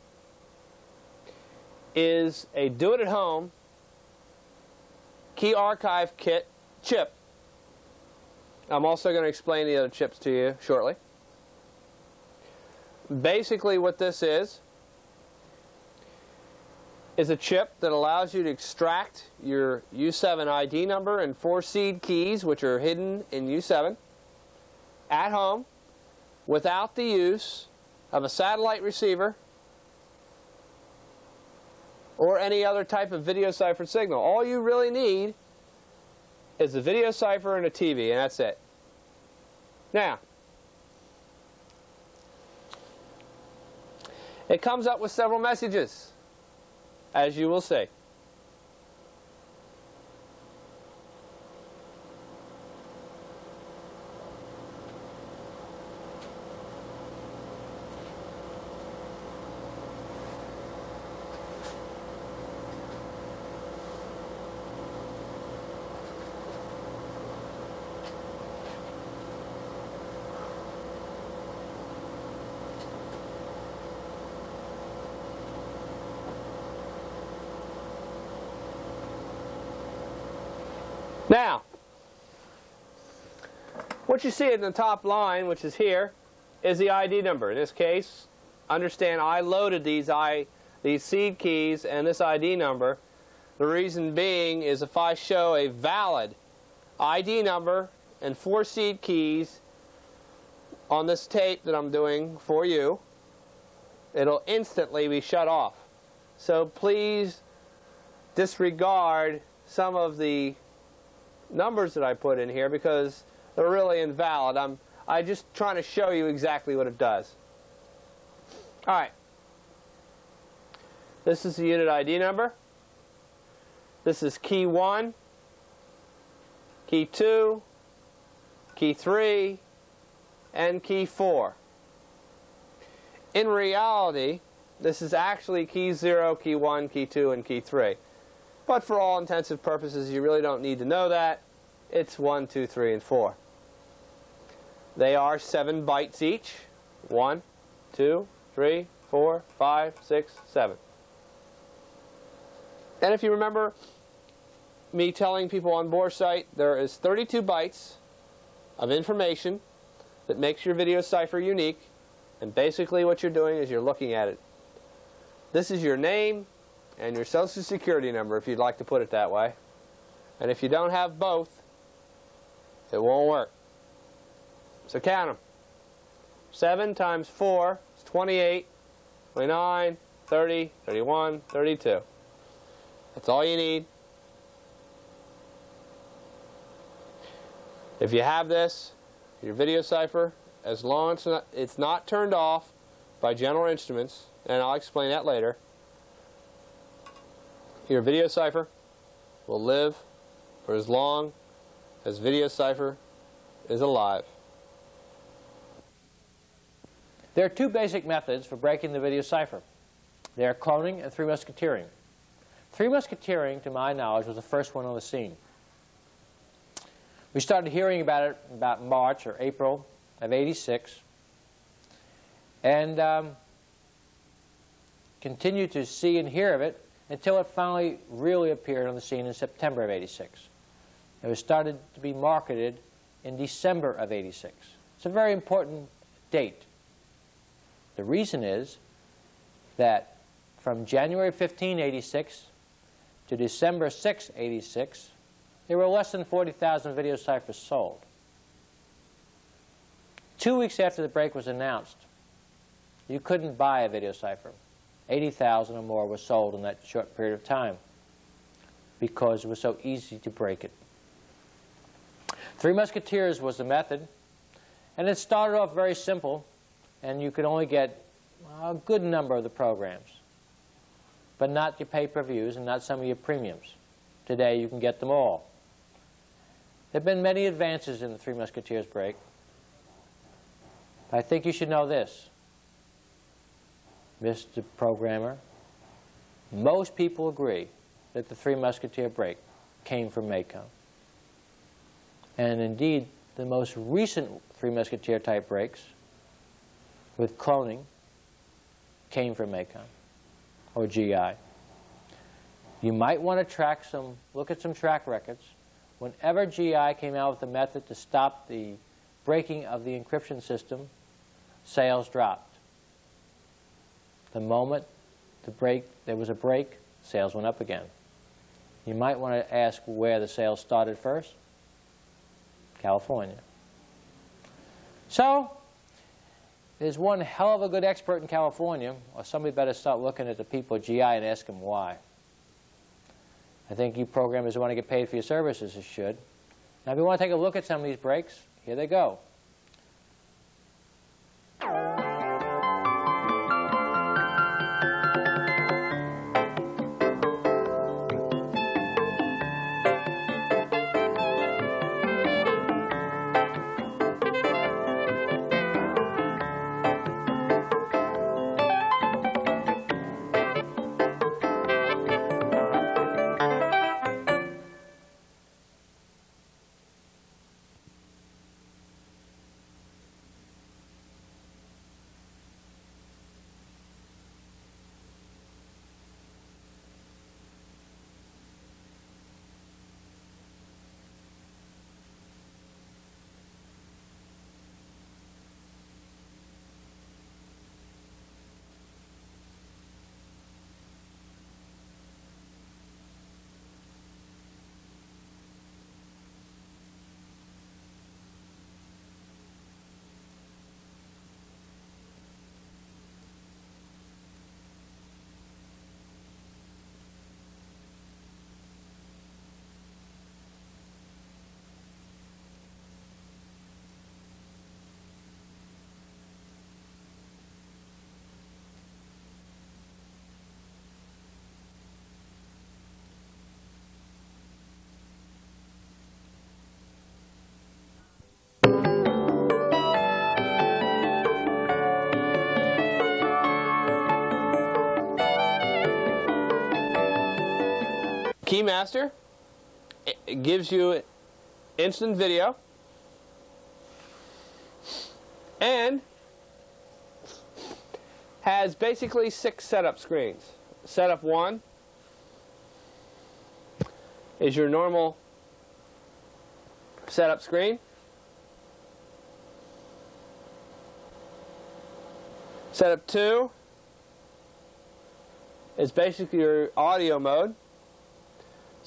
is a do-it-at-home key archive kit chip. I'm also going to explain the other chips to you shortly. Basically what this is a chip that allows you to extract your U7 ID number and 4 seed keys, which are hidden in U7, at home without the use of a satellite receiver or any other type of VideoCipher signal. All you really need is a VideoCipher and a TV, and that's it. Now, it comes up with several messages, as you will see. Now, what you see in the top line, which is here, is the ID number. In this case, understand I loaded these seed keys and this ID number. The reason being is if I show a valid ID number and 4 seed keys on this tape that I'm doing for you, it'll instantly be shut off. So please disregard some of the numbers that I put in here because they're really invalid. I'm just trying to show you exactly what it does. Alright. This is the unit ID number. This is key 1, key 2, key 3, and key 4. In reality, this is actually key 0, key 1, key 2, and key 3. But for all intensive purposes, you really don't need to know that. It's 1, 2, 3, and 4. They are 7 bytes each. 1, 2, 3, 4, 5, 6, 7. And if you remember me telling people on Boresight, there is 32 bytes of information that makes your VideoCipher unique. And basically what you're doing is you're looking at it. This is your name and your Social Security number, if you'd like to put it that way. And if you don't have both, it won't work. So count them. 7 times 4 is 28, 29, 30, 31, 32. That's all you need. If you have this, your VideoCipher, as long as it's not turned off by General Instruments, and I'll explain that later, your VideoCipher will live for as long as VideoCipher is alive. There are 2 basic methods for breaking the VideoCipher. They are cloning and 3 musketeering. 3 musketeering, to my knowledge, was the first one on the scene. We started hearing about it about March or April of '86, and continued to see and hear of it until it finally really appeared on the scene in September of '86. It was started to be marketed in December of '86. It's a very important date. The reason is that from January 15, '86 to December 6, '86, there were less than 40,000 VideoCiphers sold. 2 weeks after the break was announced, you couldn't buy a VideoCipher. 80,000 or more were sold in that short period of time because it was so easy to break it. 3 Musketeers was the method, and it started off very simple, and you could only get a good number of the programs, but not your pay-per-views and not some of your premiums. Today you can get them all. There have been many advances in the 3 Musketeers break. I think you should know this, Mr. Programmer. Most people agree that the 3 Musketeer break came from Macon. And indeed, the most recent 3 Musketeer type breaks with cloning came from Macon or GI. You might want to look at some track records. Whenever GI came out with a method to stop the breaking of the encryption system, sales dropped. The moment there was a break, sales went up again. You might want to ask where the sales started first. California. So, there's one hell of a good expert in California, or somebody better start looking at the people at GI and ask them why. I think you programmers who want to get paid for your services should. Now if you want to take a look at some of these breaks, here they go. Keymaster, it gives you instant video and has basically 6 setup screens. Setup 1 is your normal setup screen. Setup 2 is basically your audio mode.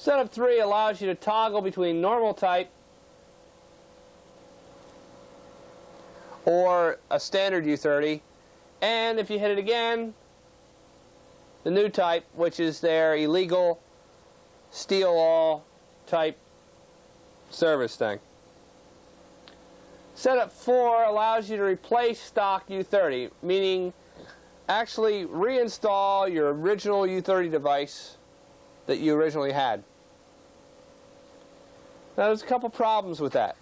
Setup 3 allows you to toggle between normal type or a standard U30, and if you hit it again, the new type, which is their illegal steal all type service thing. Setup 4 allows you to replace stock U30, meaning actually reinstall your original U30 device that you originally had. Now there's a couple problems with that.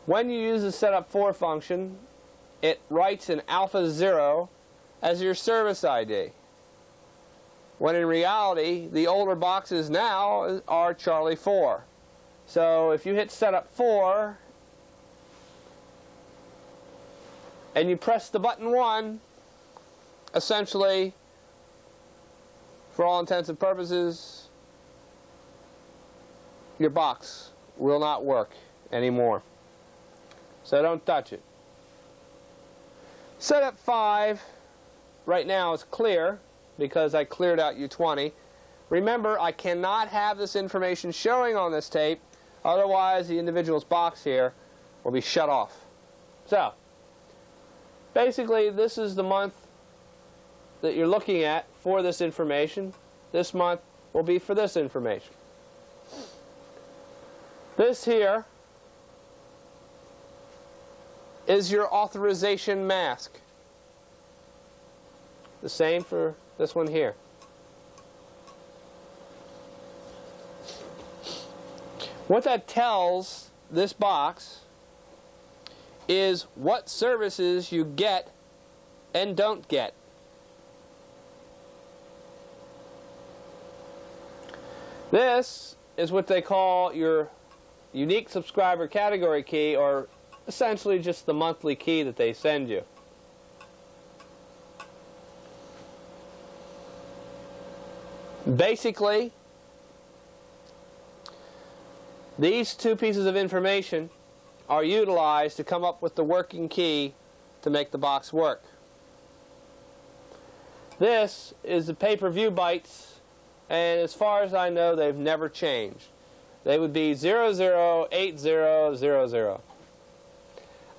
When you use the setup 4 function, it writes an alpha 0 as your service ID, when in reality the older boxes now are Charlie 4. So if you hit setup 4 and you press the button 1, essentially, for all intents and purposes, your box will not work anymore. So don't touch it. Setup 5 right now is clear because I cleared out U20. Remember, I cannot have this information showing on this tape, otherwise the individual's box here will be shut off. So, basically this is the month that you're looking at for this information. This month will be for this information. This here is your authorization mask. The same for this one here. What that tells this box is what services you get and don't get. This is what they call your unique subscriber category key, or essentially just the monthly key that they send you. Basically, these two pieces of information are utilized to come up with the working key to make the box work. This is the pay-per-view bytes, and as far as I know, they've never changed. They would be 008000.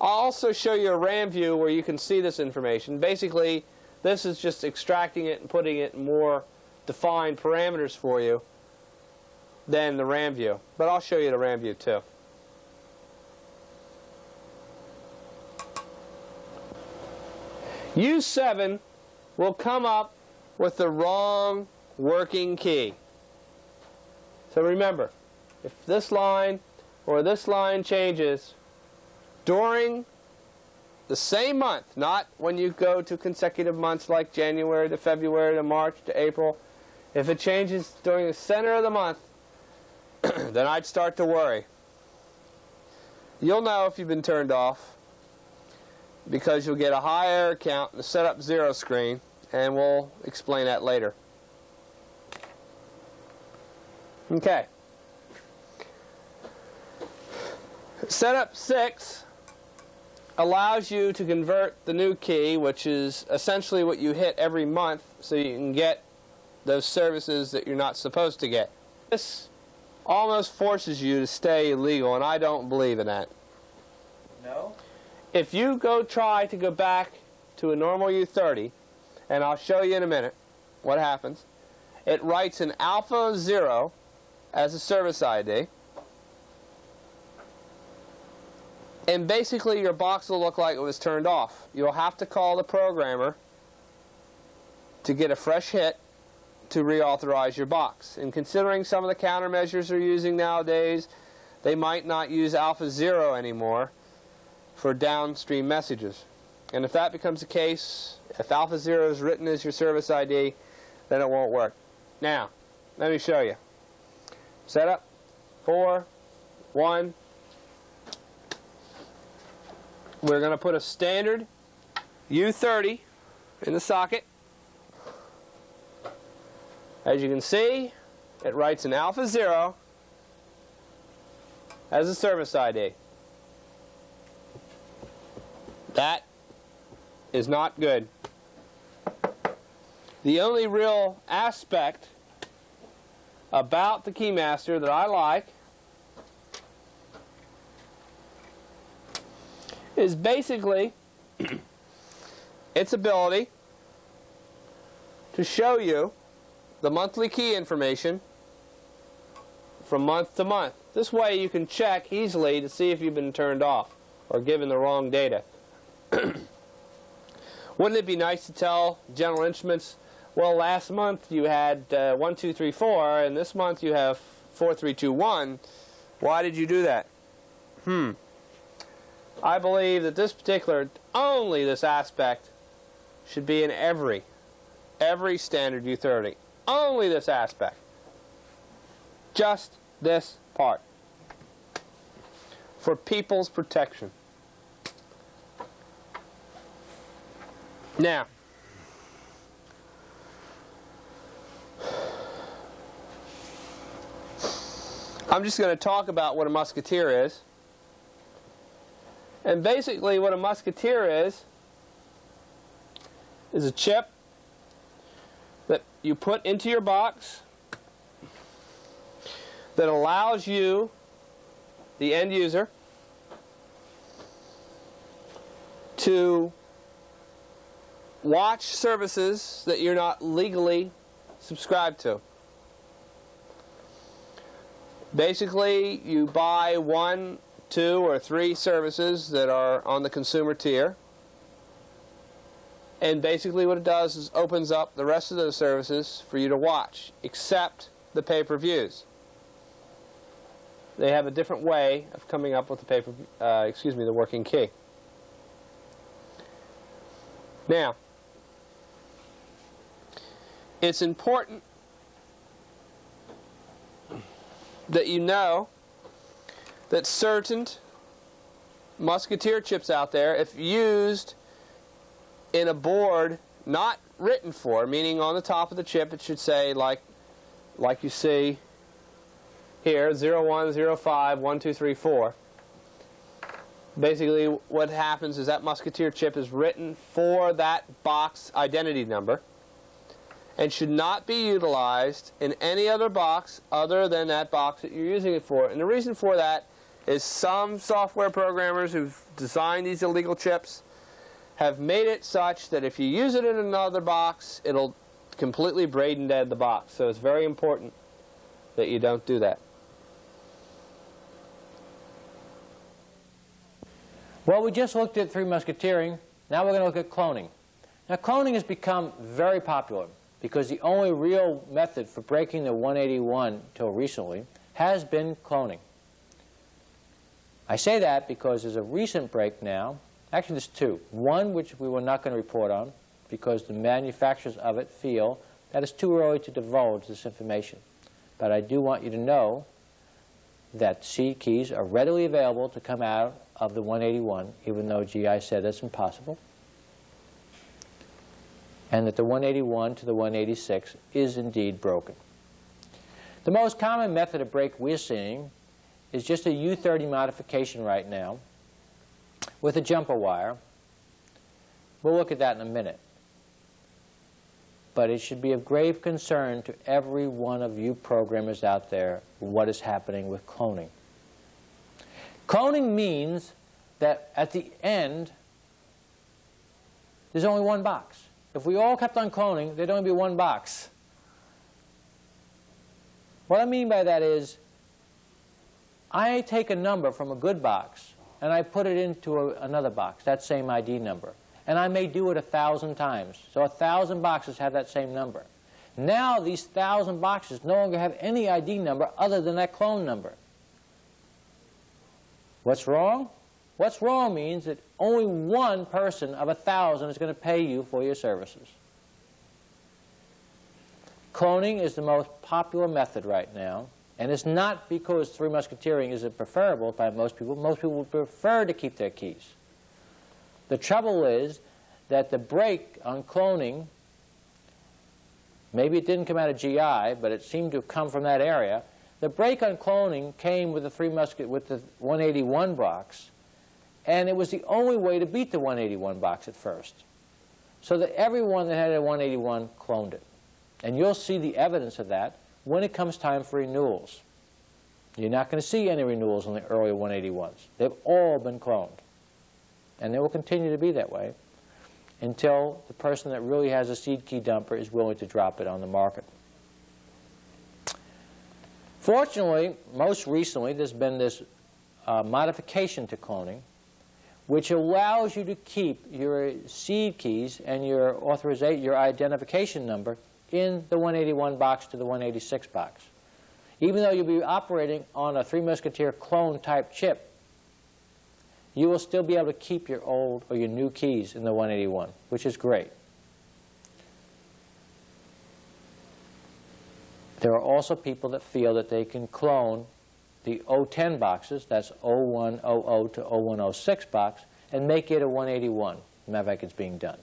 I'll also show you a RAM view where you can see this information. Basically, this is just extracting it and putting it in more defined parameters for you. than the RAM view. But I'll show you the RAM view too. U7 will come up with the wrong working key. So remember, if this line or this line changes during the same month, not when you go to consecutive months like January to February to March to April, if it changes during the center of the month, then I'd start to worry. You'll know if you've been turned off because you'll get a high error count in the setup 0 screen, and we'll explain that later. Okay. Setup 6 allows you to convert the new key, which is essentially what you hit every month, so you can get those services that you're not supposed to get. This almost forces you to stay illegal, and I don't believe in that. No? If you try to go back to a normal U30, and I'll show you in a minute what happens, it writes an alpha 0 as a service ID, and basically your box will look like it was turned off. You'll have to call the programmer to get a fresh hit to reauthorize your box. And considering some of the countermeasures they're using nowadays, they might not use alpha 0 anymore for downstream messages. And if that becomes the case, if alpha 0 is written as your service ID, then it won't work. Now, let me show you. Setup 4, 1. We're going to put a standard U30 in the socket. As you can see, it writes an alpha 0 as a service ID. That is not good. The only real aspect about the Keymaster that I like is basically its ability to show you the monthly key information from month to month. This way you can check easily to see if you've been turned off or given the wrong data. Wouldn't it be nice to tell General Instruments, well, last month you had 1, 2, 3, 4, and this month you have 4, 3, 2, 1. Why did you do that? I believe that only this aspect should be in every standard U30. Only this aspect. Just this part. For people's protection. Now, I'm just going to talk about what a musketeer is. And basically what a musketeer is a chip that you put into your box that allows you, the end user, to watch services that you're not legally subscribed to. Basically, you buy 1, 2, or 3 services that are on the consumer tier, and basically what it does is opens up the rest of those services for you to watch, except the pay-per-views. They have a different way of coming up with the working key. Now, it's important that you know that certain musketeer chips out there, if used in a board not written for, meaning on the top of the chip it should say, like you see here, 01, 05, 1, 2, 3, 4. Basically what happens is that musketeer chip is written for that box identity number and should not be utilized in any other box other than that box that you're using it for. And the reason for that is some software programmers who've designed these illegal chips have made it such that if you use it in another box, it'll completely braid and dead the box. So it's very important that you don't do that. Well, we just looked at Three Musketeering. Now we're going to look at cloning. Now, cloning has become very popular because the only real method for breaking the 181 till recently has been cloning. I say that because there's a recent break now. Actually, there's two. One which we were not going to report on because the manufacturers of it feel that it's too early to divulge this information. But I do want you to know that seed keys are readily available to come out of the 181, even though GI said that's impossible, and that the 181 to the 186 is indeed broken. The most common method of break we're seeing is just a U30 modification right now with a jumper wire. We'll look at that in a minute. But it should be of grave concern to every one of you programmers out there what is happening with cloning. Cloning means that at the end, there's only one box. If we all kept on cloning, there'd only be one box. What I mean by that is, I take a number from a good box, and I put it into another box, that same ID number. And I may do it 1,000 times. So 1,000 boxes have that same number. Now these 1,000 boxes no longer have any ID number other than that clone number. What's wrong? What's wrong means that only one person of 1,000 is going to pay you for your services. Cloning is the most popular method right now, and it's not because Three Musketeering isn't preferable by most people. Most people would prefer to keep their keys. The trouble is that the break on cloning, maybe it didn't come out of GI, but it seemed to have come from that area. The break on cloning came with the 181 box, and it was the only way to beat the 181 box at first. So that everyone that had a 181 cloned it. And you'll see the evidence of that when it comes time for renewals. You're not going to see any renewals on the earlier 181s. They've all been cloned. And they will continue to be that way until the person that really has a seed key dumper is willing to drop it on the market. Fortunately, most recently, there's been this modification to cloning, which allows you to keep your seed keys and your identification number in the 181 box to the 186 box. Even though you'll be operating on a Three Musketeer clone type chip, you will still be able to keep your old or your new keys in the 181, which is great. There are also people that feel that they can clone the 010 boxes, that's 0100 to 0106 box, and make it a 181. As a matter of fact, it's being done.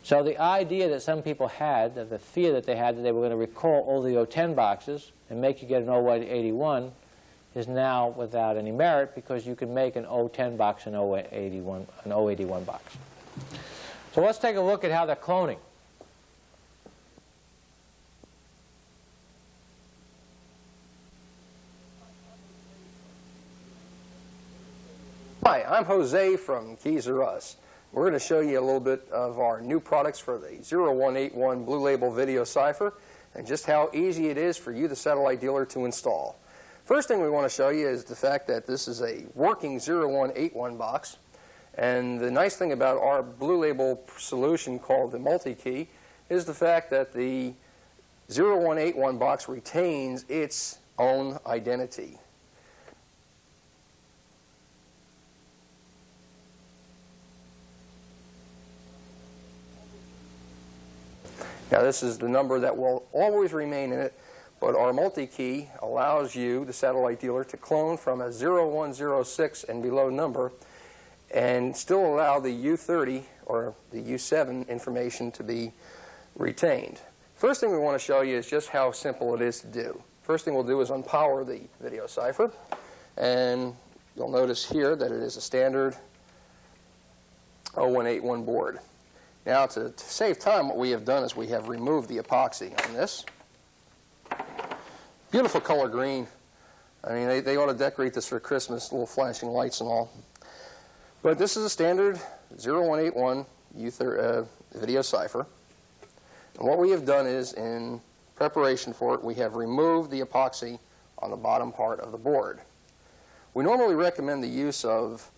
So the idea that some people had, that the fear that they had that they were going to recall all the 010 boxes and make you get an 081, is now without any merit because you can make an 010 box and an 081 box. So let's take a look at how they're cloning. Hi, I'm Jose from Keys R Us. We're going to show you a little bit of our new products for the 0181 Blue Label VideoCipher and just how easy it is for you, the satellite dealer, to install. First thing we want to show you is the fact that this is a working 0181 box. And the nice thing about our Blue Label solution called the multi-key is the fact that the 0181 box retains its own identity. Now this is the number that will always remain in it, but our multi-key allows you, the satellite dealer, to clone from a 0106 and below number and still allow the U30 or the U7 information to be retained. First thing we want to show you is just how simple it is to do. First thing we'll do is unpower the VideoCipher, and you'll notice here that it is a standard 0181 board. Now, to save time, what we have done is we have removed the epoxy on this. Beautiful color green. I mean, they ought to decorate this for Christmas, little flashing lights and all. But this is a standard 0181 VideoCipher. And what we have done is, in preparation for it, we have removed the epoxy on the bottom part of the board. We normally recommend the use of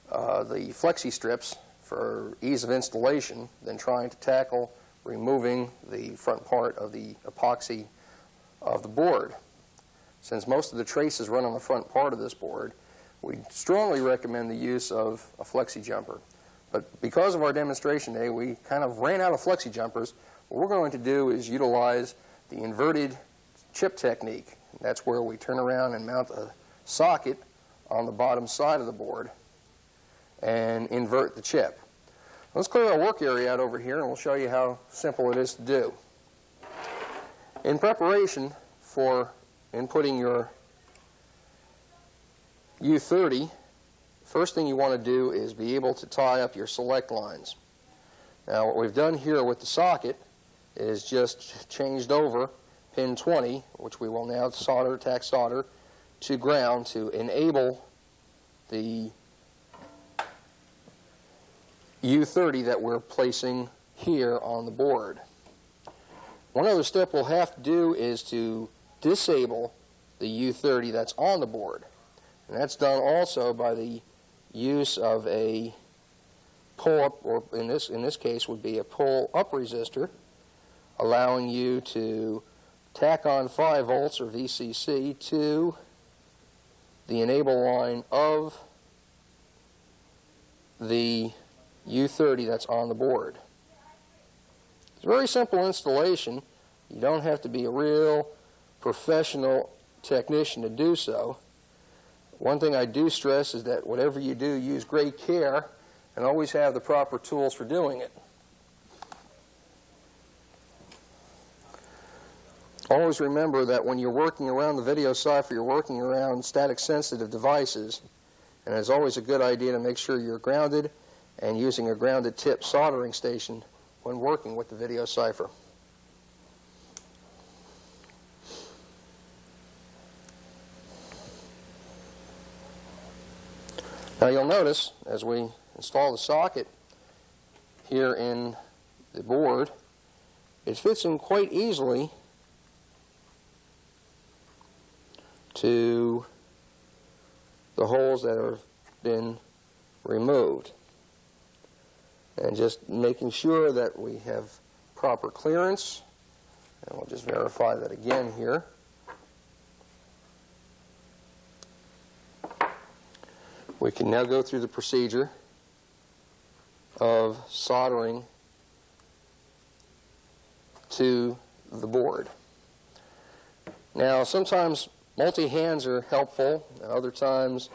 the flexi strips for ease of installation than trying to tackle removing the front part of the epoxy of the board. Since most of the traces run on the front part of this board, we strongly recommend the use of a flexi jumper. But because of our demonstration day, we kind of ran out of flexi jumpers. What we're going to do is utilize the inverted chip technique. That's where we turn around and mount a socket on the bottom side of the board and invert the chip. Let's clear our work area out over here and we'll show you how simple it is to do. In preparation for inputting your U30, first thing you want to do is be able to tie up your select lines. Now what we've done here with the socket is just changed over pin 20, which we will now solder, tack solder, to ground to enable the U30 that we're placing here on the board. One other step we'll have to do is to disable the U30 that's on the board. And that's done also by the use of a pull-up, or in this case would be a pull-up resistor, allowing you to tack on 5 volts or VCC to the enable line of the U30 that's on the board. It's a very simple installation. You don't have to be a real professional technician to do so. One thing I do stress is that whatever you do, use great care and always have the proper tools for doing it. Always remember that when you're working around the VideoCipher, you're working around static sensitive devices, and it's always a good idea to make sure you're grounded and using a grounded tip soldering station when working with the VideoCipher. Now you'll notice as we install the socket here in the board, it fits in quite easily to the holes that have been removed. And just making sure that we have proper clearance, and we'll just verify that again here. We can now go through the procedure of soldering to the board. Now sometimes multi-hands are helpful, and other times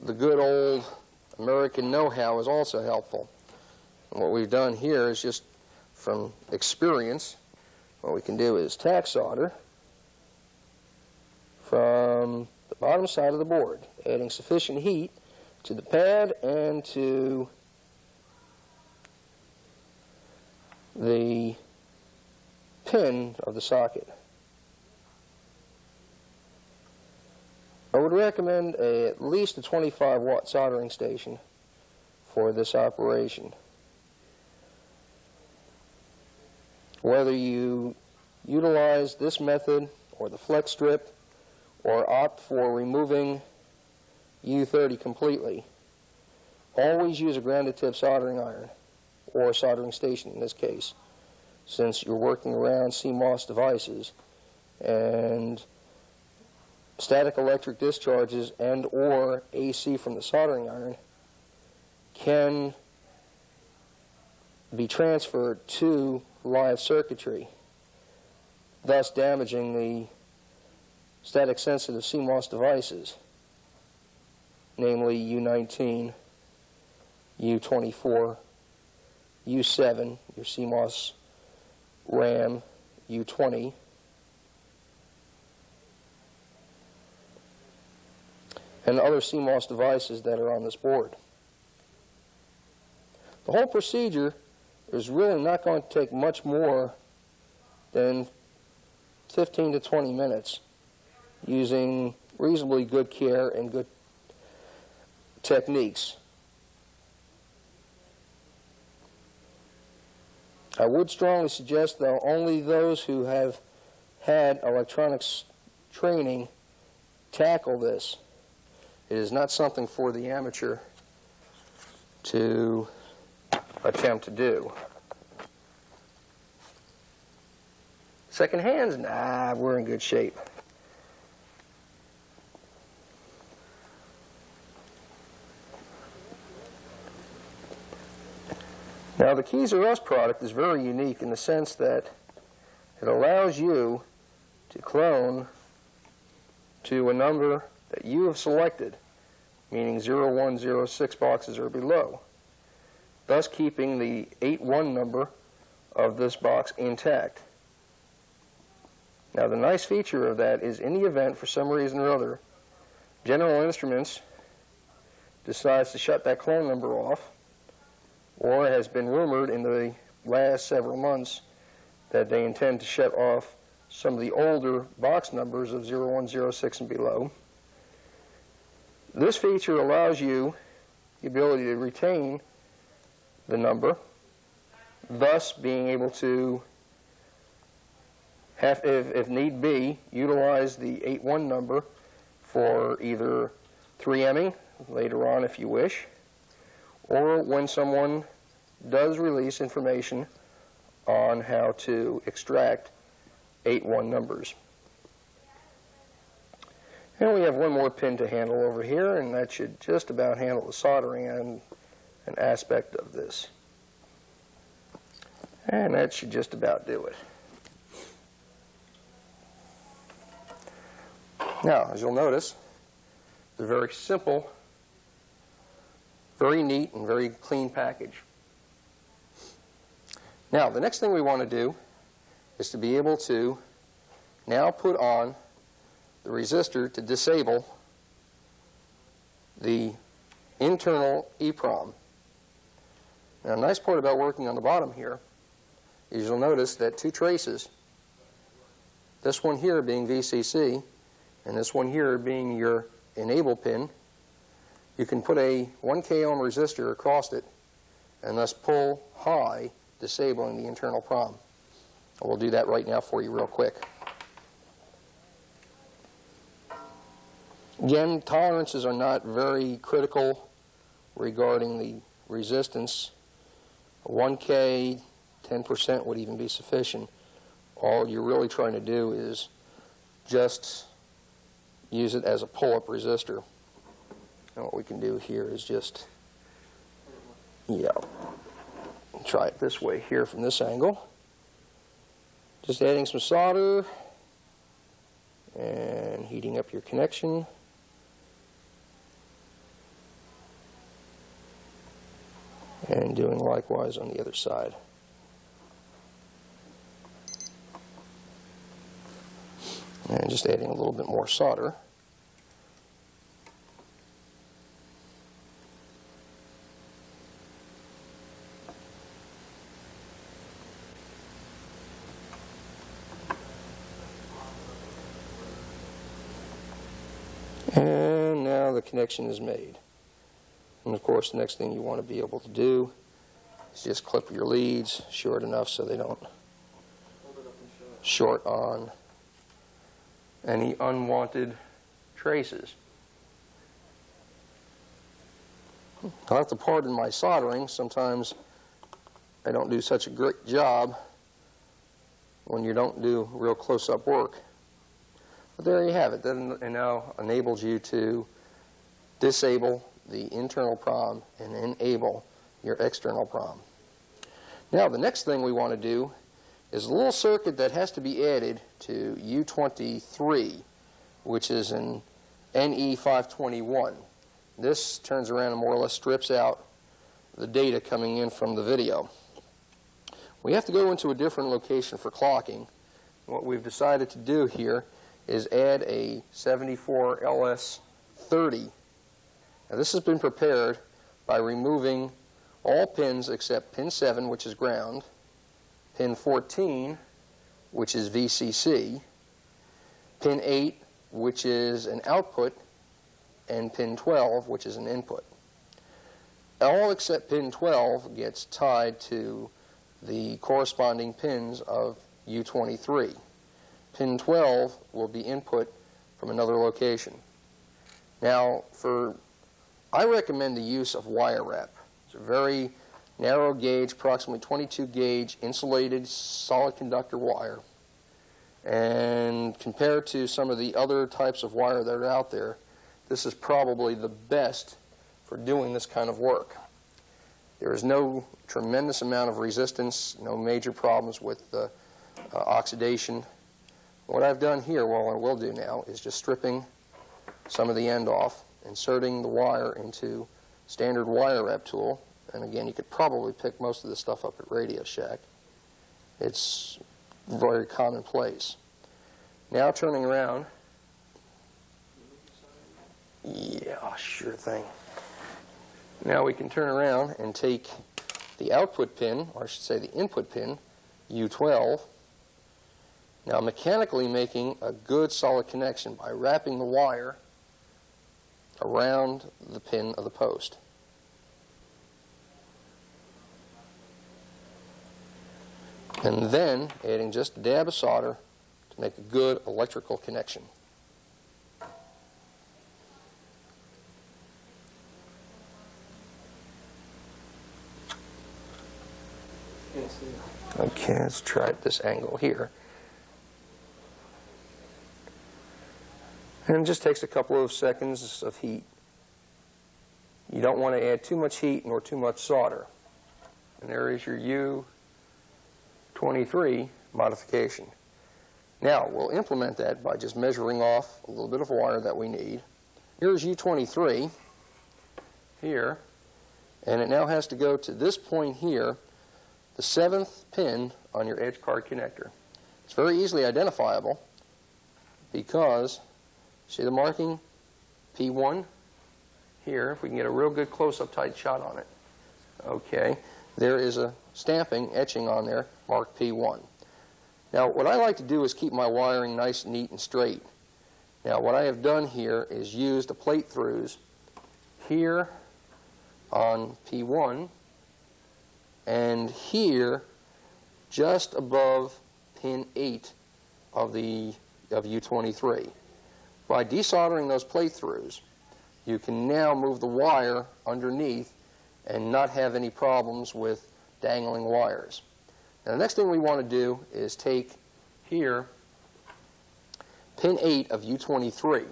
the good old American know-how is also helpful. And what we've done here is just from experience, what we can do is tack solder from the bottom side of the board, adding sufficient heat to the pad and to the pin of the socket. I would recommend at least a 25-watt soldering station for this operation. Whether you utilize this method or the flex strip or opt for removing U30 completely, always use a grounded tip soldering iron or a soldering station in this case, since you're working around CMOS devices, and static electric discharges and or AC from the soldering iron can be transferred to live circuitry, thus damaging the static sensitive CMOS devices, namely U19, U24, U7, your CMOS RAM, U20, and other CMOS devices that are on this board. The whole procedure is really not going to take much more than 15 to 20 minutes using reasonably good care and good techniques. I would strongly suggest, though, only those who have had electronics training tackle this. It is not something for the amateur to attempt to do. Second hands? Nah, we're in good shape. Now, the Keys R Us product is very unique in the sense that it allows you to clone to a number that you have selected, meaning 0106 boxes or below, thus keeping the 81 number of this box intact. Now, the nice feature of that is, in the event, for some reason or other, General Instruments decides to shut that clone number off, or has been rumored in the last several months that they intend to shut off some of the older box numbers of 0106 and below. This feature allows you the ability to retain the number, thus being able to have, if need be, utilize the 81 number for either 3M'ing later on if you wish, or when someone does release information on how to extract 81 numbers. And we have one more pin to handle over here, and that should just about handle the soldering and an aspect of this. And that should just about do it. Now, as you'll notice, it's a very simple, very neat, and very clean package. Now, the next thing we want to do is to be able to now put on the resistor to disable the internal EEPROM. Now, a nice part about working on the bottom here is you'll notice that two traces, this one here being VCC, and this one here being your enable pin, you can put a 1K ohm resistor across it and thus pull high, disabling the internal PROM. And we'll do that right now for you real quick. Again, tolerances are not very critical regarding the resistance. 1K, 10% would even be sufficient. All you're really trying to do is just use it as a pull-up resistor. And what we can do here is just, try it this way here from this angle. Just adding some solder and heating up your connection. And doing likewise on the other side. And just adding a little bit more solder. And now the connection is made. And of course, the next thing you want to be able to do is just clip your leads short enough so they don't short on any unwanted traces. I'll have to pardon my soldering. Sometimes I don't do such a great job when you don't do real close-up work. But there you have it. That now enables you to disable the internal PROM and enable your external PROM. Now, the next thing we want to do is a little circuit that has to be added to U23, which is an NE521. This turns around and more or less strips out the data coming in from the video. We have to go into a different location for clocking. What we've decided to do here is add a 74LS30. Now, this has been prepared by removing all pins except pin 7, which is ground, pin 14, which is VCC, pin 8, which is an output, and pin 12, which is an input. All except pin 12 gets tied to the corresponding pins of U23. Pin 12 will be input from another location. Now, I recommend the use of wire wrap. It's a very narrow gauge, approximately 22 gauge insulated solid conductor wire. And compared to some of the other types of wire that are out there, this is probably the best for doing this kind of work. There is no tremendous amount of resistance, no major problems with oxidation. What I've done here, what I will do now, is just stripping some of the end off, inserting the wire into standard wire wrap tool. And again, you could probably pick most of this stuff up at Radio Shack. It's very commonplace. Now turning around. Yeah, sure thing. Now we can turn around and take the output pin, or I should say the input pin, U12. Now mechanically making a good solid connection by wrapping the wire around the pin of the post. And then adding just a dab of solder to make a good electrical connection. Okay, let's try it this angle here. And it just takes a couple of seconds of heat. You don't want to add too much heat nor too much solder. And there is your U23 modification. Now, we'll implement that by just measuring off a little bit of wire that we need. Here's U23 here, and it now has to go to this point here, the 7th pin on your edge card connector. It's very easily identifiable because, see the marking? P1 here, if we can get a real good close-up tight shot on it. Okay, there is a stamping, etching on there, marked P1. Now, what I like to do is keep my wiring nice, neat, and straight. Now, what I have done here is use the plate throughs here on P1 and here just above pin 8 of U23. By desoldering those plate throughs, you can now move the wire underneath and not have any problems with dangling wires. Now, the next thing we want to do is take here pin 8 of U23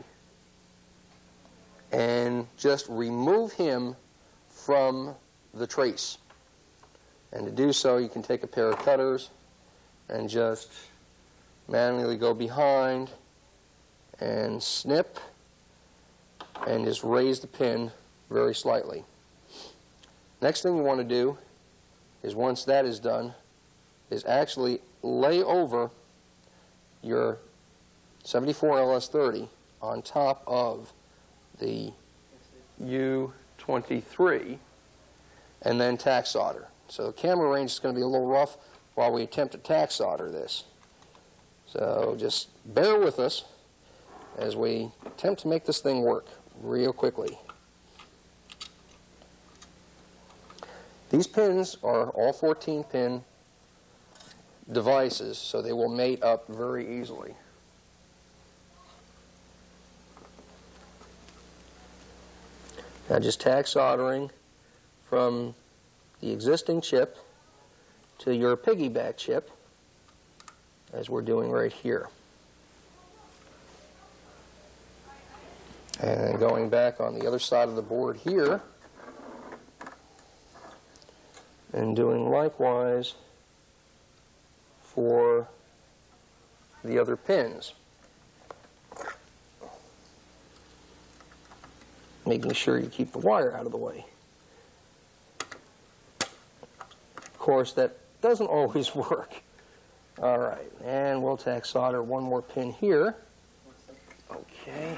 and just remove him from the trace. And to do so, you can take a pair of cutters and just manually go behind and snip and just raise the pin very slightly. Next thing you want to do is, once that is done, is actually lay over your 74 LS30 on top of the U23 and then tack solder. So the camera range is going to be a little rough while we attempt to tack solder this. So just bear with us as we attempt to make this thing work real quickly. These pins are all 14-pin devices, so they will mate up very easily. Now just tack soldering from the existing chip to your piggyback chip, as we're doing right here. And then going back on the other side of the board here and doing likewise for the other pins. Making sure you keep the wire out of the way. Of course, that doesn't always work. All right, and we'll tack solder one more pin here. Okay.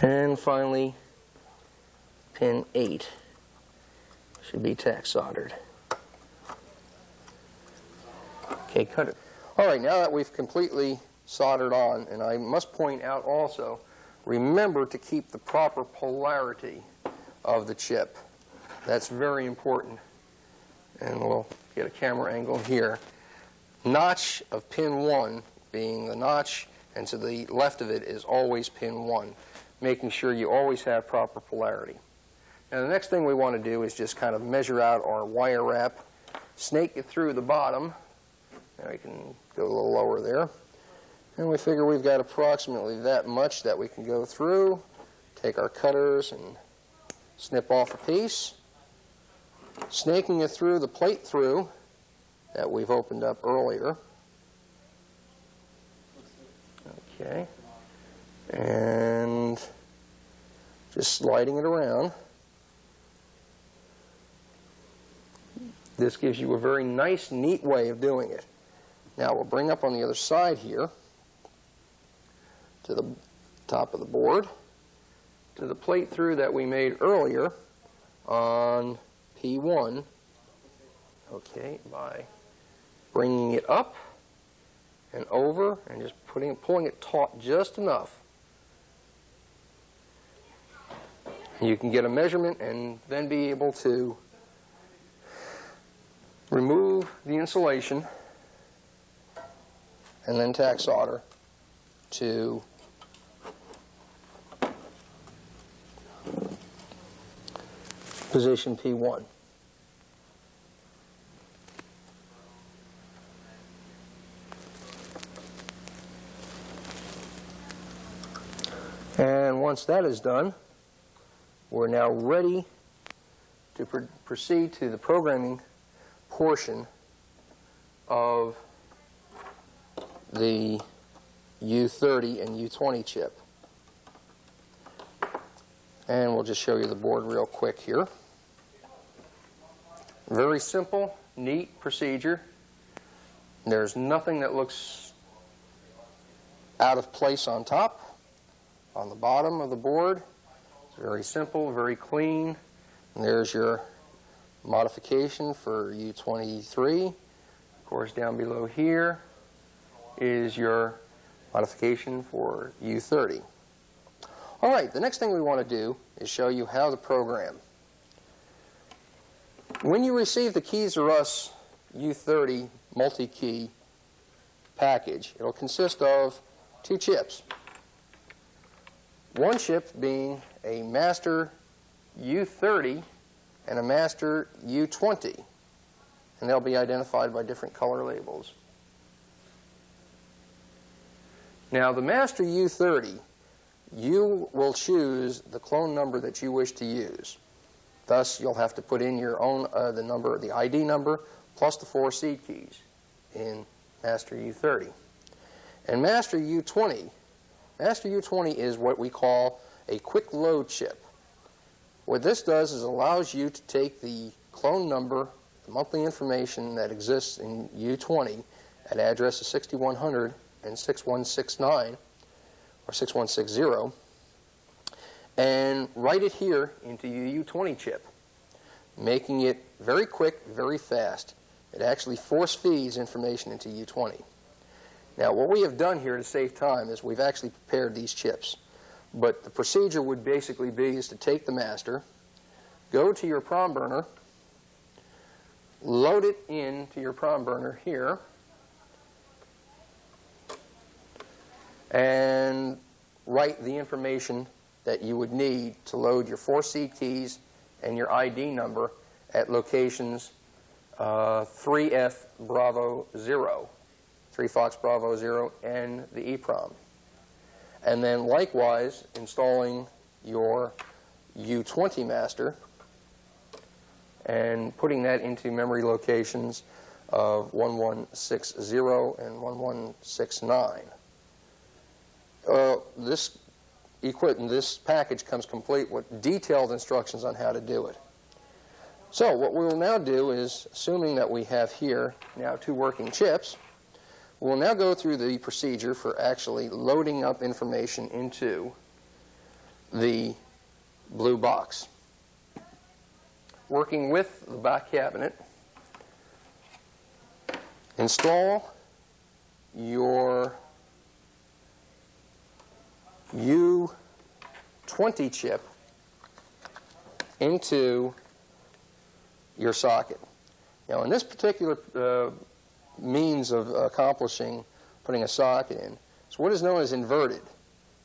And finally, pin 8 should be tack soldered. Okay, cut it. All right, now that we've completely soldered on. And I must point out also, remember to keep the proper polarity of the chip. That's very important. And we'll get a camera angle here. Notch of pin 1 being the notch, and to the left of it is always pin 1, making sure you always have proper polarity. Now the next thing we want to do is just kind of measure out our wire wrap, snake it through the bottom. Now we can go a little lower there. And we figure we've got approximately that much that we can go through. Take our cutters and snip off a piece. Snaking it through the plate through that we've opened up earlier. Okay. And just sliding it around. This gives you a very nice, neat way of doing it. Now we'll bring up on the other side here to the top of the board to the plate through that we made earlier on P1. Okay, by bringing it up and over and just pulling it taut just enough. You can get a measurement and then be able to remove the insulation and then tack solder to position P1. And once that is done, we're now ready to proceed to the programming portion of the U30 and U20 chip. And we'll just show you the board real quick here. Very simple, neat procedure. There's nothing that looks out of place on top. On the bottom of the board, it's very simple, very clean. And there's your modification for U23. Of course, down below here is your modification for U30. All right, the next thing we want to do is show you how to program. When you receive the Keys R Us U30 multi-key package, it'll consist of 2 chips. One chip being a master U30 and a master U20, and they'll be identified by different color labels. Now the master U30, you will choose the clone number that you wish to use. Thus, you'll have to put in your own the ID number plus the 4 seed keys in master U30. And master U20 is what we call a quick load chip. What this does is allows you to take the clone number, the monthly information that exists in U20 at addresses 6100 and 6169 or 6160, and write it here into your U20 chip, making it very quick, very fast. It actually force feeds information into U20. Now, what we have done here to save time is we've actually prepared these chips. But the procedure would basically be is to take the master, go to your prom burner, load it into your prom burner here, and write the information that you would need to load your 4 seed keys and your ID number at locations 3F Bravo 0. 3 Fox Bravo 0 and the EEPROM. And then likewise installing your U20 master and putting that into memory locations of 1160 and 1169. This package comes complete with detailed instructions on how to do it. So what we will now do is, assuming that we have here now 2 working chips, we'll now go through the procedure for actually loading up information into the blue box. Working with the back cabinet, install your U20 chip into your socket. Now, in this particular means of accomplishing putting a socket in, it's what is known as inverted.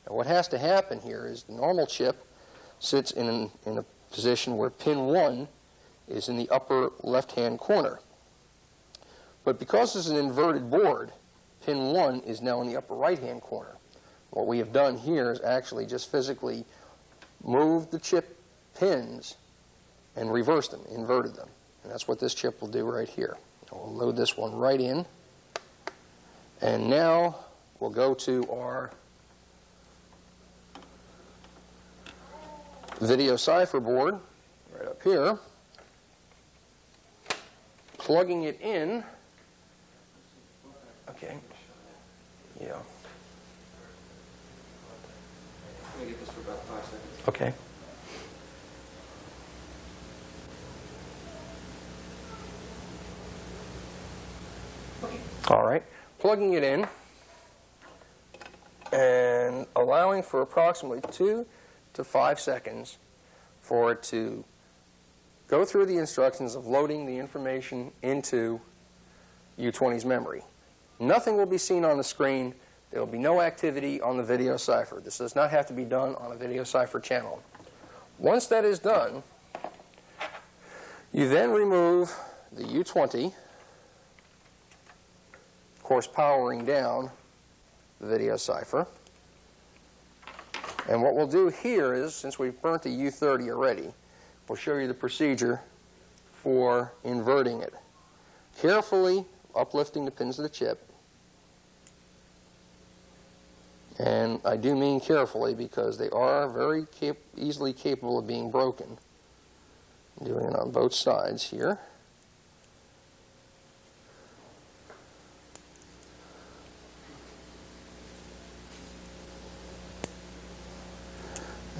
Now, what has to happen here is the normal chip sits in a position where pin 1 is in the upper left-hand corner. But because this is an inverted board, pin 1 is now in the upper right-hand corner. What we have done here is actually just physically moved the chip pins and reversed them, inverted them. And that's what this chip will do right here. We'll load this one right in. And now we'll go to our VideoCipher board right up here, plugging it in. Okay. Yeah. Let me get this for about 5 seconds. Okay. All right. Plugging it in and allowing for approximately 2 to 5 seconds for it to go through the instructions of loading the information into U20's memory. Nothing will be seen on the screen. There will be no activity on the VideoCipher. This does not have to be done on a VideoCipher channel. Once that is done, you then remove the U20, of course powering down the VideoCipher. And what we'll do here is, since we've burnt the U30 already, we'll show you the procedure for inverting it. Carefully uplifting the pins of the chip. And I do mean carefully because they are very easily capable of being broken. I'm doing it on both sides here.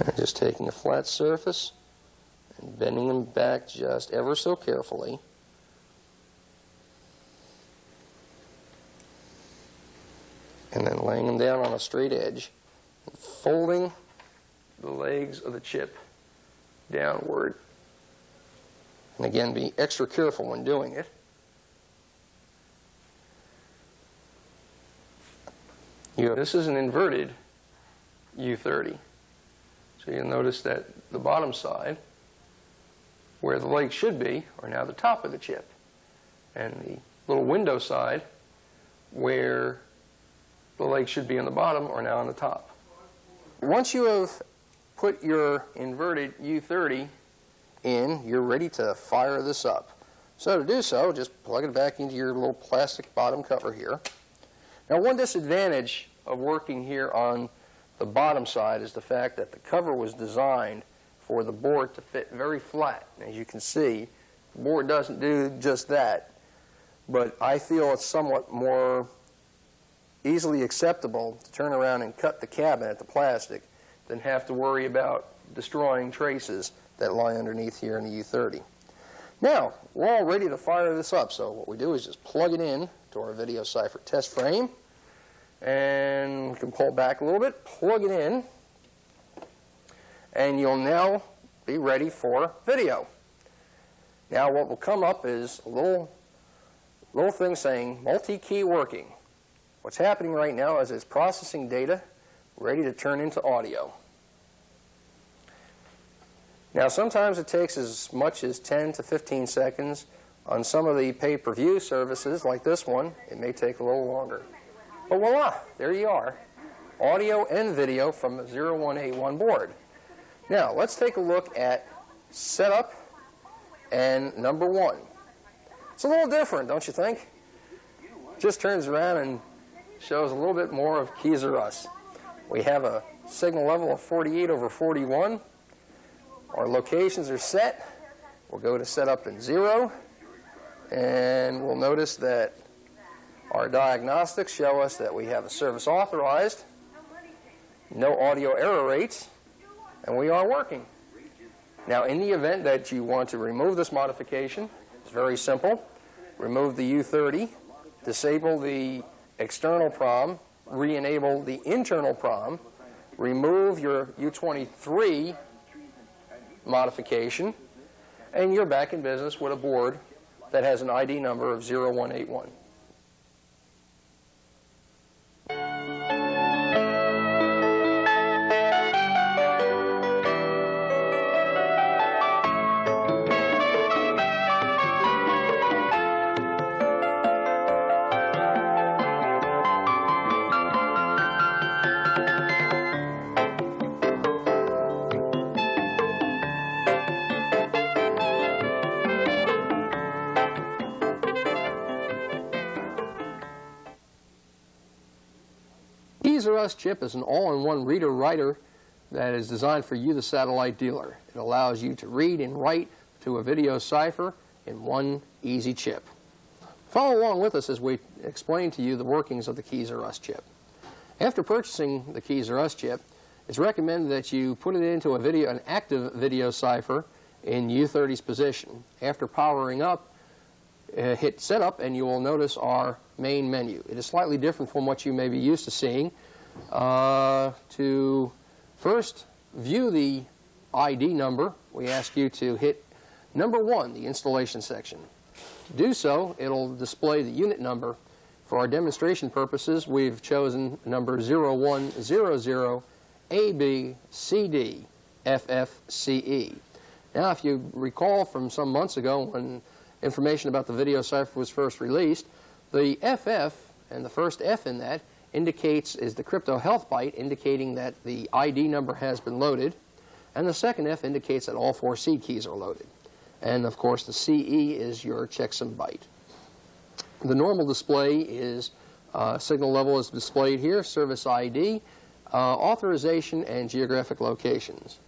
And just taking a flat surface and bending them back just ever so carefully. And then laying them down on a straight edge and folding the legs of the chip downward. And again, be extra careful when doing it. This is an inverted U30. So you'll notice that the bottom side, where the legs should be, are now the top of the chip. And the little window side, where the legs should be on the bottom, are now on the top. Once you have put your inverted U30 in, you're ready to fire this up. So to do so, just plug it back into your little plastic bottom cover here. Now, one disadvantage of working here on the bottom side is the fact that the cover was designed for the board to fit very flat. As you can see, the board doesn't do just that, but I feel it's somewhat more easily acceptable to turn around and cut the cabinet, the plastic, than have to worry about destroying traces that lie underneath here in the U30. Now, we're all ready to fire this up, so what we do is just plug it in to our VideoCipher test frame, and we can pull back a little bit, plug it in, and you'll now be ready for video. Now what will come up is a little thing saying multi-key working. What's happening right now is it's processing data ready to turn into audio. Now sometimes it takes as much as 10 to 15 seconds. On some of the pay-per-view services like this one, it may take a little longer. But voila, there you are. Audio and video from a 0181 board. Now let's take a look at setup and number 1. It's a little different, don't you think? Just turns around and shows a little bit more of Keys R Us. We have a signal level of 48/41. Our locations are set. We'll go to setup in 0, and we'll notice that our diagnostics show us that we have a service authorized, no audio error rates, and we are working. Now, in the event that you want to remove this modification, it's very simple. Remove the U30, disable the external PROM, re-enable the internal PROM, remove your U23 modification, and you're back in business with a board that has an ID number of 0181. Keys R Us chip is an all-in-one reader-writer that is designed for you, the satellite dealer. It allows you to read and write to a VideoCipher in one easy chip. Follow along with us as we explain to you the workings of the Keys R Us chip. After purchasing the Keys R Us chip, it's recommended that you put it into an active VideoCipher in U30's position. After powering up, hit Setup, and you will notice our main menu. It is slightly different from what you may be used to seeing. To first view the ID number, we ask you to hit number 1, the installation section. To do so, it'll display the unit number. For our demonstration purposes, we've chosen number 0100ABCDFFCE. Now, if you recall from some months ago when information about the VideoCipher was first released, the FF and the first F in that is the crypto health byte, indicating that the ID number has been loaded, and the second F indicates that all 4 seed keys are loaded. And of course the CE is your checksum byte. The normal display is signal level is displayed here, service ID, authorization, and geographic locations.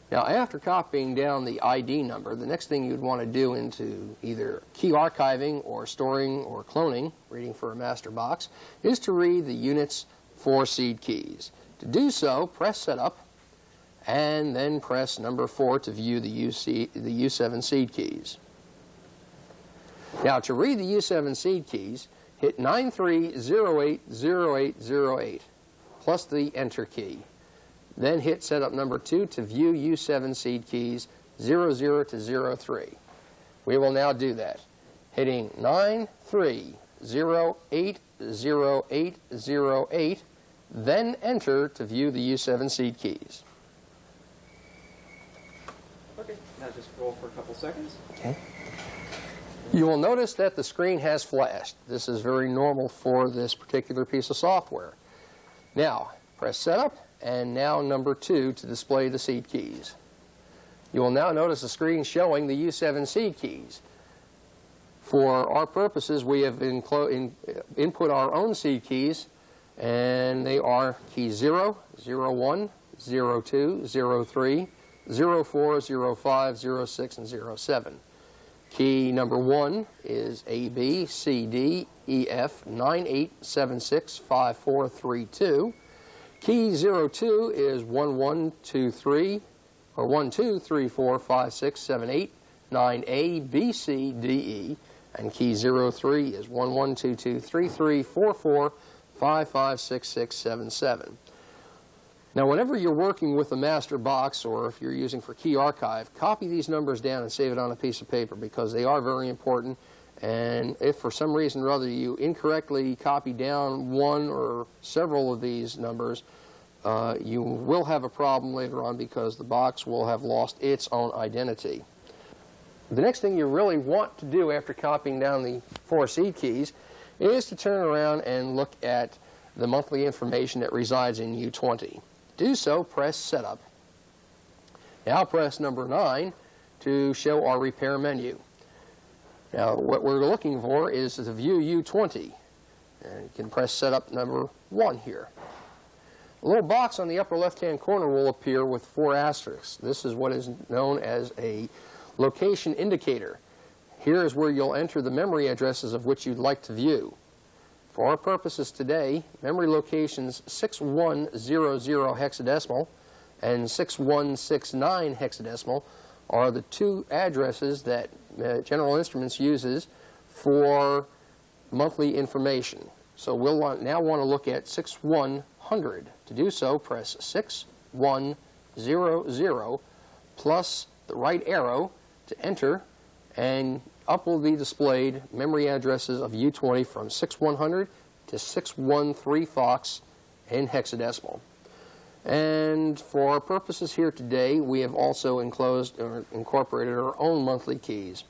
Now, after copying down the ID number, the next thing you'd want to do into either key archiving or storing or cloning, reading for a master box, is to read the unit's 4 seed keys. To do so, press Setup, and then press number 4 to view the U7 seed keys. Now, to read the U7 seed keys, hit 93080808 plus the Enter key. Then hit Setup number 2 to view U7 seed keys 00 to 03. We will now do that, hitting 93080808, then Enter to view the U7 seed keys. Okay, now just roll for a couple seconds. Okay. You will notice that the screen has flashed. This is very normal for this particular piece of software. Now, press Setup, and now number 2 to display the seed keys. You will now notice the screen showing the U7 seed keys. For our purposes, we have input our own seed keys, and they are key 0, 01, 02, 03, 04, 05, 06, and 07. Key number 1 is A, B, C, D, E, F, 98765432. Key 02 is 1123, or 12345678, 9A, B, C, D, E. And key 03 is 11222344556677. Now, whenever you're working with a master box, or if you're using for key archive, copy these numbers down and save it on a piece of paper, because they are very important. And if for some reason or other you incorrectly copy down one or several of these numbers, you will have a problem later on, because the box will have lost its own identity. The next thing you really want to do after copying down the 4 seed keys is to turn around and look at the monthly information that resides in U20. To do so, press Setup. Now press number 9 to show our repair menu. Now, what we're looking for is to view U20. And you can press Setup number 1 here. A little box on the upper left-hand corner will appear with 4 asterisks. This is what is known as a location indicator. Here is where you'll enter the memory addresses of which you'd like to view. For our purposes today, memory locations 6100 hexadecimal and 6169 hexadecimal are the 2 addresses that General Instruments uses for monthly information. So we'll now want to look at 6100 600. To do so, press 6100 plus the right arrow to enter, and up will be displayed memory addresses of U20 from 6100 to 613 Fox in hexadecimal. And for our purposes here today, we have also enclosed or incorporated our own monthly keys.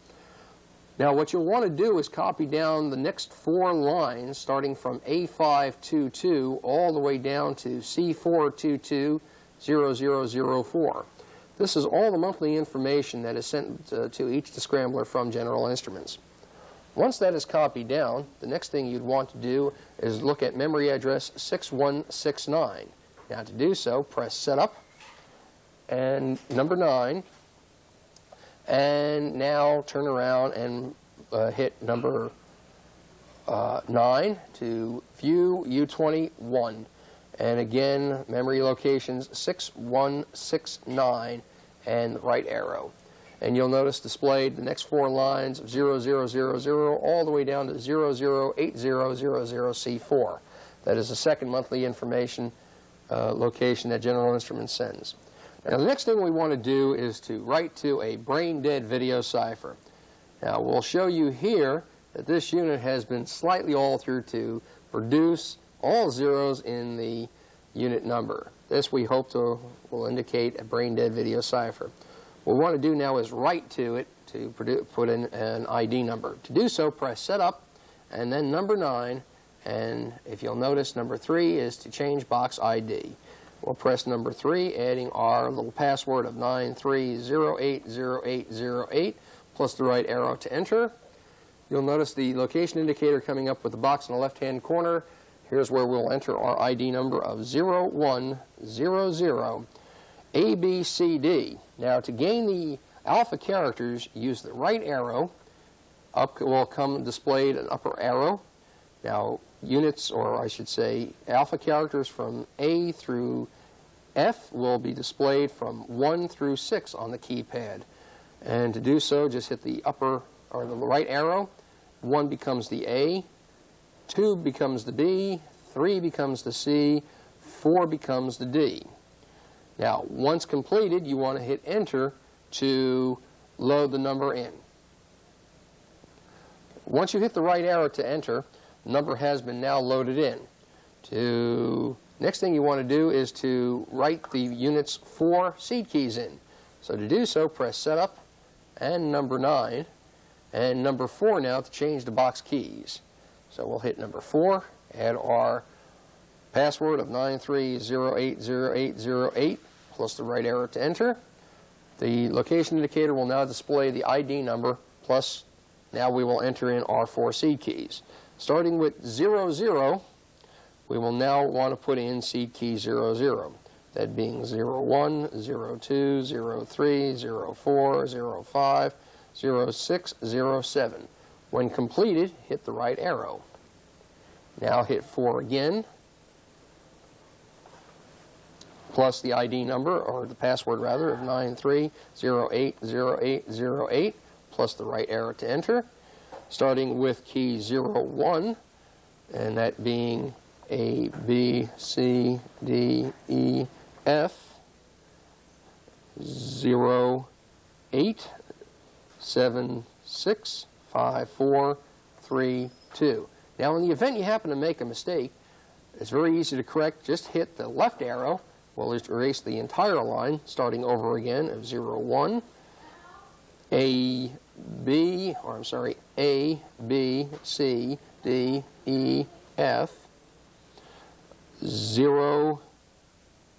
Now what you'll want to do is copy down the next 4 lines starting from A522 all the way down to C4220004. This is all the monthly information that is sent to each descrambler from General Instruments. Once that is copied down, the next thing you'd want to do is look at memory address 6169. Now to do so, press Setup and number 9, and now turn around and hit number 9 to view U21. And again, memory locations 6169 and the right arrow. And you'll notice displayed the next 4 lines of 0000 all the way down to 008000C4. That is the second monthly information location that General Instruments sends. Now the next thing we want to do is to write to a brain-dead VideoCipher. Now we'll show you here that this unit has been slightly altered to produce all zeros in the unit number. This we hope will indicate a brain-dead VideoCipher. What we want to do now is write to it to put in an ID number. To do so, press Setup and then number 9, and if you'll notice, number 3 is to change box ID. We'll press number 3, adding our little password of 93080808 plus the right arrow to enter. You'll notice the location indicator coming up with the box in the left-hand corner. Here's where we'll enter our ID number of 0100 ABCD. Now to gain the alpha characters, use the right arrow. Up will come displayed an upper arrow. Now units, or I should say alpha characters from A through F will be displayed from 1 through 6 on the keypad. And to do so, just hit the upper or the right arrow. 1 becomes the A, 2 becomes the B, 3 becomes the C, 4 becomes the D. Now, once completed, you want to hit Enter to load the number in. Once you hit the right arrow to enter, the number has been now loaded in. Next thing you want to do is to write the unit's 4 seed keys in. So to do so, press Setup and number 9, and number 4 now to change the box keys. So we'll hit number 4, add our password of 93080808 plus the right arrow to enter. The location indicator will now display the ID number, plus now we will enter in our 4 seed keys. Starting with 00, we will now want to put in seed key 00. That being 01, 02, 03, 04, 05, 06, 07. When completed, hit the right arrow. Now hit 4 again, plus the ID number, or the password rather, of 93080808, plus the right arrow to enter. Starting with key 01, and that being A, B, C, D, E, F, 0, 8, 7, 6, 5, 4, 3, 2. Now in the event you happen to make a mistake, it's very easy to correct. Just hit the left arrow. We'll erase the entire line, starting over again of 01, A, B, C, D, E, F, 0,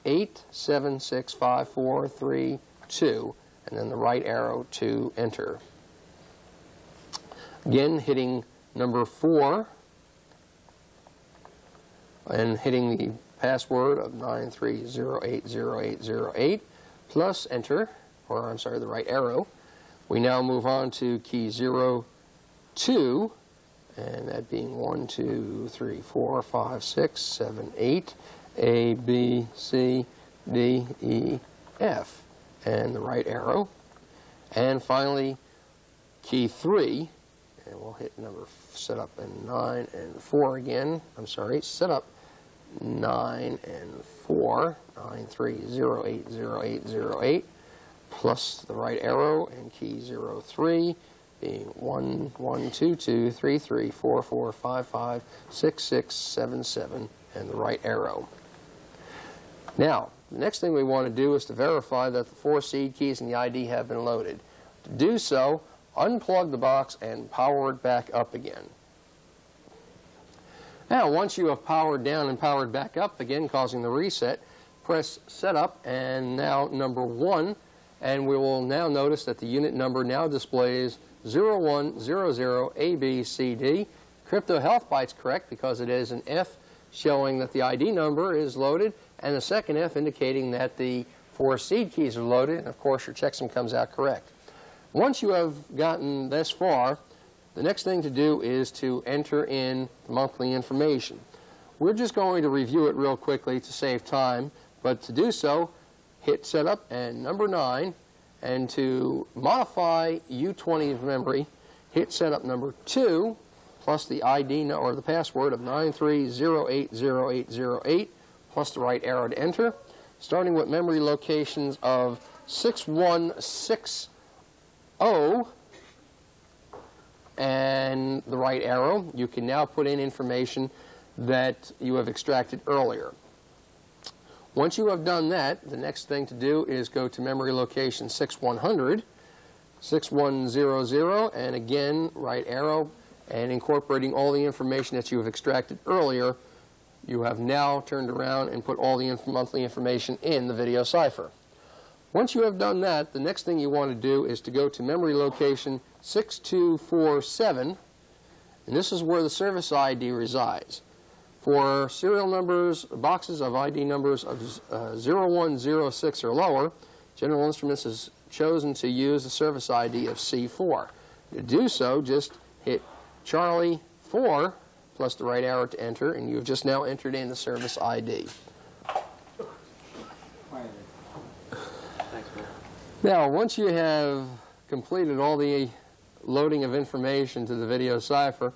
8, 7, 6, 5, 4, 3, 2, and then the right arrow to enter. Again, hitting number 4 and hitting the password of 93080808 plus enter, or I'm sorry, the right arrow. We now move on to key 02, and that being 1, 2, 3, 4, 5, 6, 7, 8, A, B, C, D, E, F, and the right arrow. And finally, key 3, and we'll hit number setup and 9 and 4 again. I'm sorry, setup 9 and 4, 93080808, plus the right arrow and key 03, being 1 1 2 2 3 3 4 4 5 5 6 6 7 7, and the right arrow. Now, the next thing we want to do is to verify that the 4 seed keys and the ID have been loaded. To do so, unplug the box and power it back up again. Now, once you have powered down and powered back up again, causing the reset, press Setup and now number 1, and we will now notice that the unit number now displays 0100ABCD. Crypto Health Byte's correct because it is an F showing that the ID number is loaded, and the second F indicating that the 4 seed keys are loaded, and of course your checksum comes out correct. Once you have gotten this far, the next thing to do is to enter in the monthly information. We're just going to review it real quickly to save time, but to do so, hit Setup and number 9, and to modify U20 memory, hit Setup number 2, plus the ID or the password of 93080808, plus the right arrow to enter, starting with memory locations of 6160 and the right arrow. You can now put in information that you have extracted earlier. Once you have done that, the next thing to do is go to memory location 6100, 6100, and again, right arrow, and incorporating all the information that you have extracted earlier, you have now turned around and put all the monthly information in the VideoCipher. Once you have done that, the next thing you want to do is to go to memory location 6247, and this is where the service ID resides. For serial numbers, boxes of ID numbers of 0106 or lower, General Instruments has chosen to use the service ID of C4. To do so, just hit Charlie 4 plus the right arrow to enter, and you've just now entered in the service ID. Now, once you have completed all the loading of information to the VideoCipher,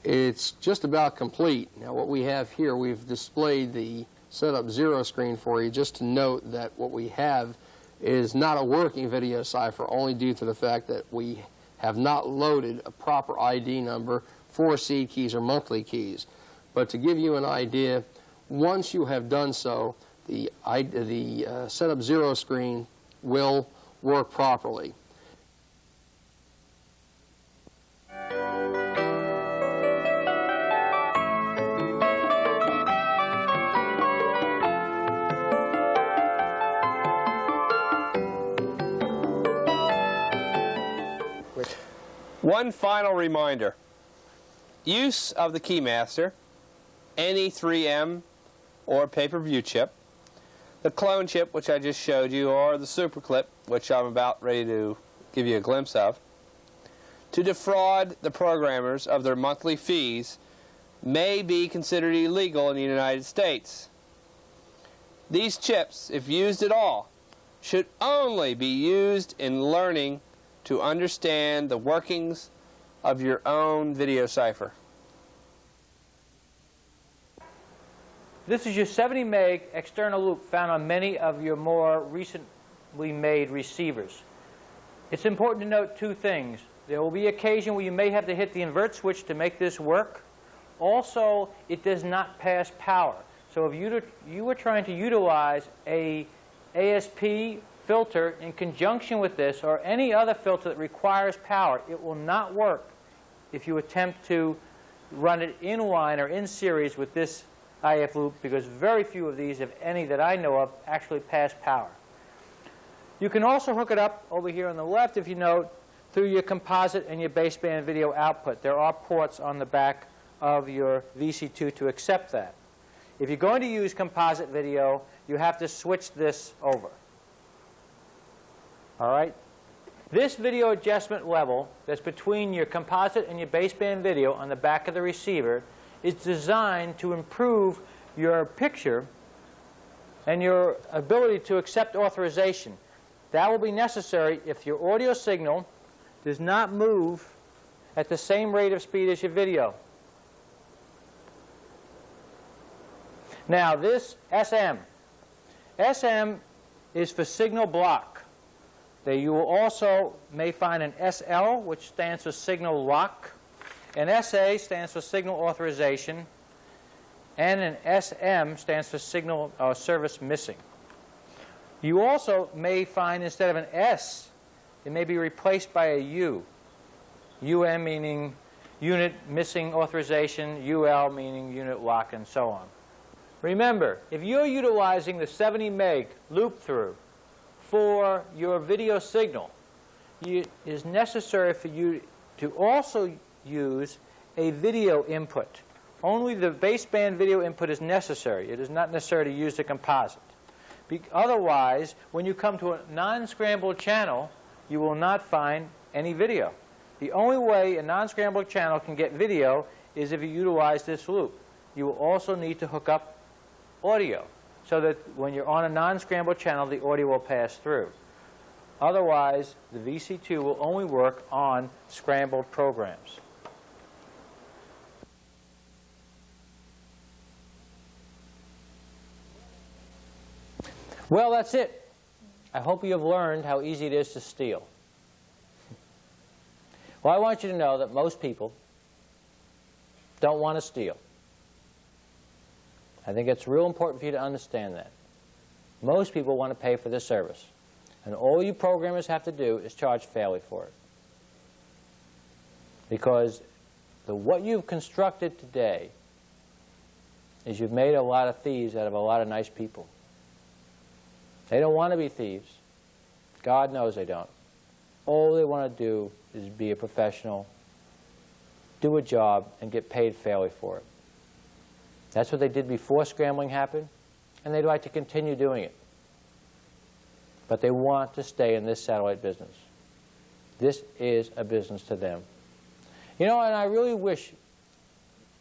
it's just about complete. Now, what we have here, we've displayed the setup 0 screen for you, just to note that what we have is not a working VideoCipher, only due to the fact that we have not loaded a proper ID number for seed keys or monthly keys. But to give you an idea, once you have done so, the setup 0 screen will work properly. One final reminder. Use of the Keymaster, any 3M or pay-per-view chip, the clone chip, which I just showed you, or the super clip, which I'm about ready to give you a glimpse of, to defraud the programmers of their monthly fees may be considered illegal in the United States. These chips, if used at all, should only be used in learning to understand the workings of your own VideoCipher. This is your 70 meg external loop found on many of your more recently made receivers. It's important to note two things. There will be occasion where you may have to hit the invert switch to make this work. Also, it does not pass power. So if you were trying to utilize a ASP filter in conjunction with this or any other filter that requires power, it will not work if you attempt to run it in line or in series with this IF loop, because very few of these, if any that I know of, actually pass power. You can also hook it up over here on the left, if you note, through your composite and your baseband video output. There are ports on the back of your VC2 to accept that. If you're going to use composite video, you have to switch this over. All right? This video adjustment level that's between your composite and your baseband video on the back of the receiver is designed to improve your picture and your ability to accept authorization. That will be necessary if your audio signal does not move at the same rate of speed as your video. Now this SM. SM is for signal block. You will also may find an SL, which stands for signal lock. An SA stands for signal authorization. And an SM stands for signal service missing. You also may find instead of an S, it may be replaced by a U. UM meaning unit missing authorization, UL meaning unit lock, and so on. Remember, if you're utilizing the 70 meg loop through for your video signal, it is necessary for you to also use a video input. Only the baseband video input is necessary. It is not necessary to use the composite. Otherwise, when you come to a non-scrambled channel, you will not find any video. The only way a non-scrambled channel can get video is if you utilize this loop. You will also need to hook up audio so that when you're on a non-scrambled channel, the audio will pass through. Otherwise, the VC2 will only work on scrambled programs. Well, that's it. I hope you have learned how easy it is to steal. Well, I want you to know that most people don't want to steal. I think it's real important for you to understand that. Most people want to pay for this service. And all you programmers have to do is charge fairly for it. Because what you've constructed today is you've made a lot of thieves out of a lot of nice people. They don't want to be thieves. God knows they don't. All they want to do is be a professional, do a job, and get paid fairly for it. That's what they did before scrambling happened, and they'd like to continue doing it. But they want to stay in this satellite business. This is a business to them. You know, and I really wish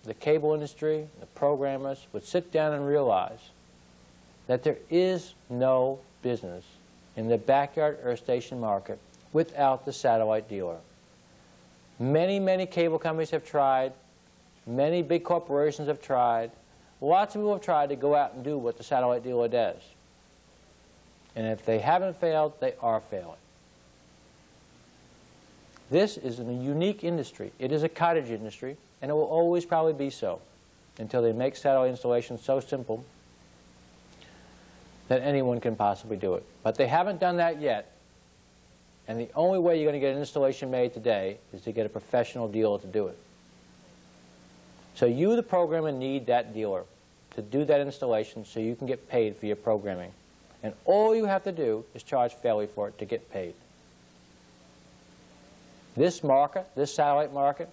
the cable industry, the programmers, would sit down and realize that there is no business in the backyard earth station market without the satellite dealer. Many, many cable companies have tried. Many big corporations have tried. Lots of people have tried to go out and do what the satellite dealer does. And if they haven't failed, they are failing. This is a unique industry. It is a cottage industry, and it will always probably be so until they make satellite installations so simple that anyone can possibly do it. But they haven't done that yet, and the only way you're going to get an installation made today is to get a professional dealer to do it. So you, the programmer, need that dealer to do that installation so you can get paid for your programming. And all you have to do is charge fairly for it to get paid. This market, this satellite market,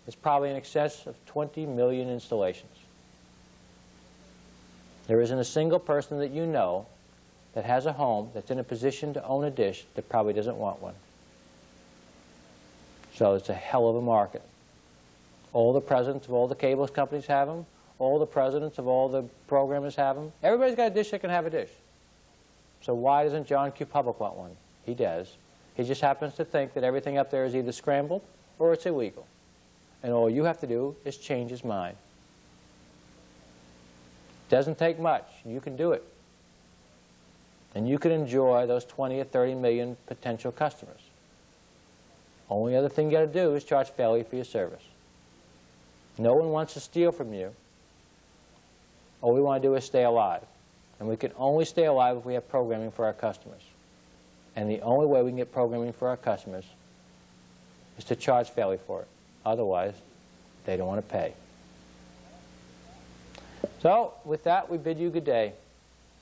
is probably in excess of 20 million installations. There isn't a single person that you know that has a home that's in a position to own a dish that probably doesn't want one. So it's a hell of a market. All the presidents of all the cable companies have them. All the presidents of all the programmers have them. Everybody's got a dish that can have a dish. So why doesn't John Q. Public want one? He does. He just happens to think that everything up there is either scrambled or it's illegal. And all you have to do is change his mind. Doesn't take much. You can do it. And you can enjoy those 20 or 30 million potential customers. Only other thing you got to do is charge fairly for your service. No one wants to steal from you. All we want to do is stay alive. And we can only stay alive if we have programming for our customers. And the only way we can get programming for our customers is to charge fairly for it. Otherwise, they don't want to pay. So, with that, we bid you good day.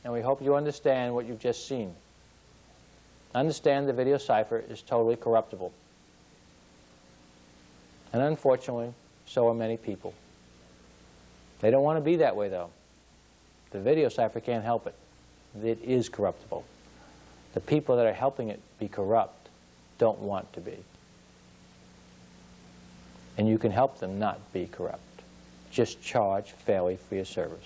And we hope you understand what you've just seen. Understand the VideoCipher is totally corruptible. And unfortunately, so are many people. They don't want to be that way, though. The VideoCipher can't help it. It is corruptible. The people that are helping it be corrupt don't want to be. And you can help them not be corrupt. Just charge fairly for your service.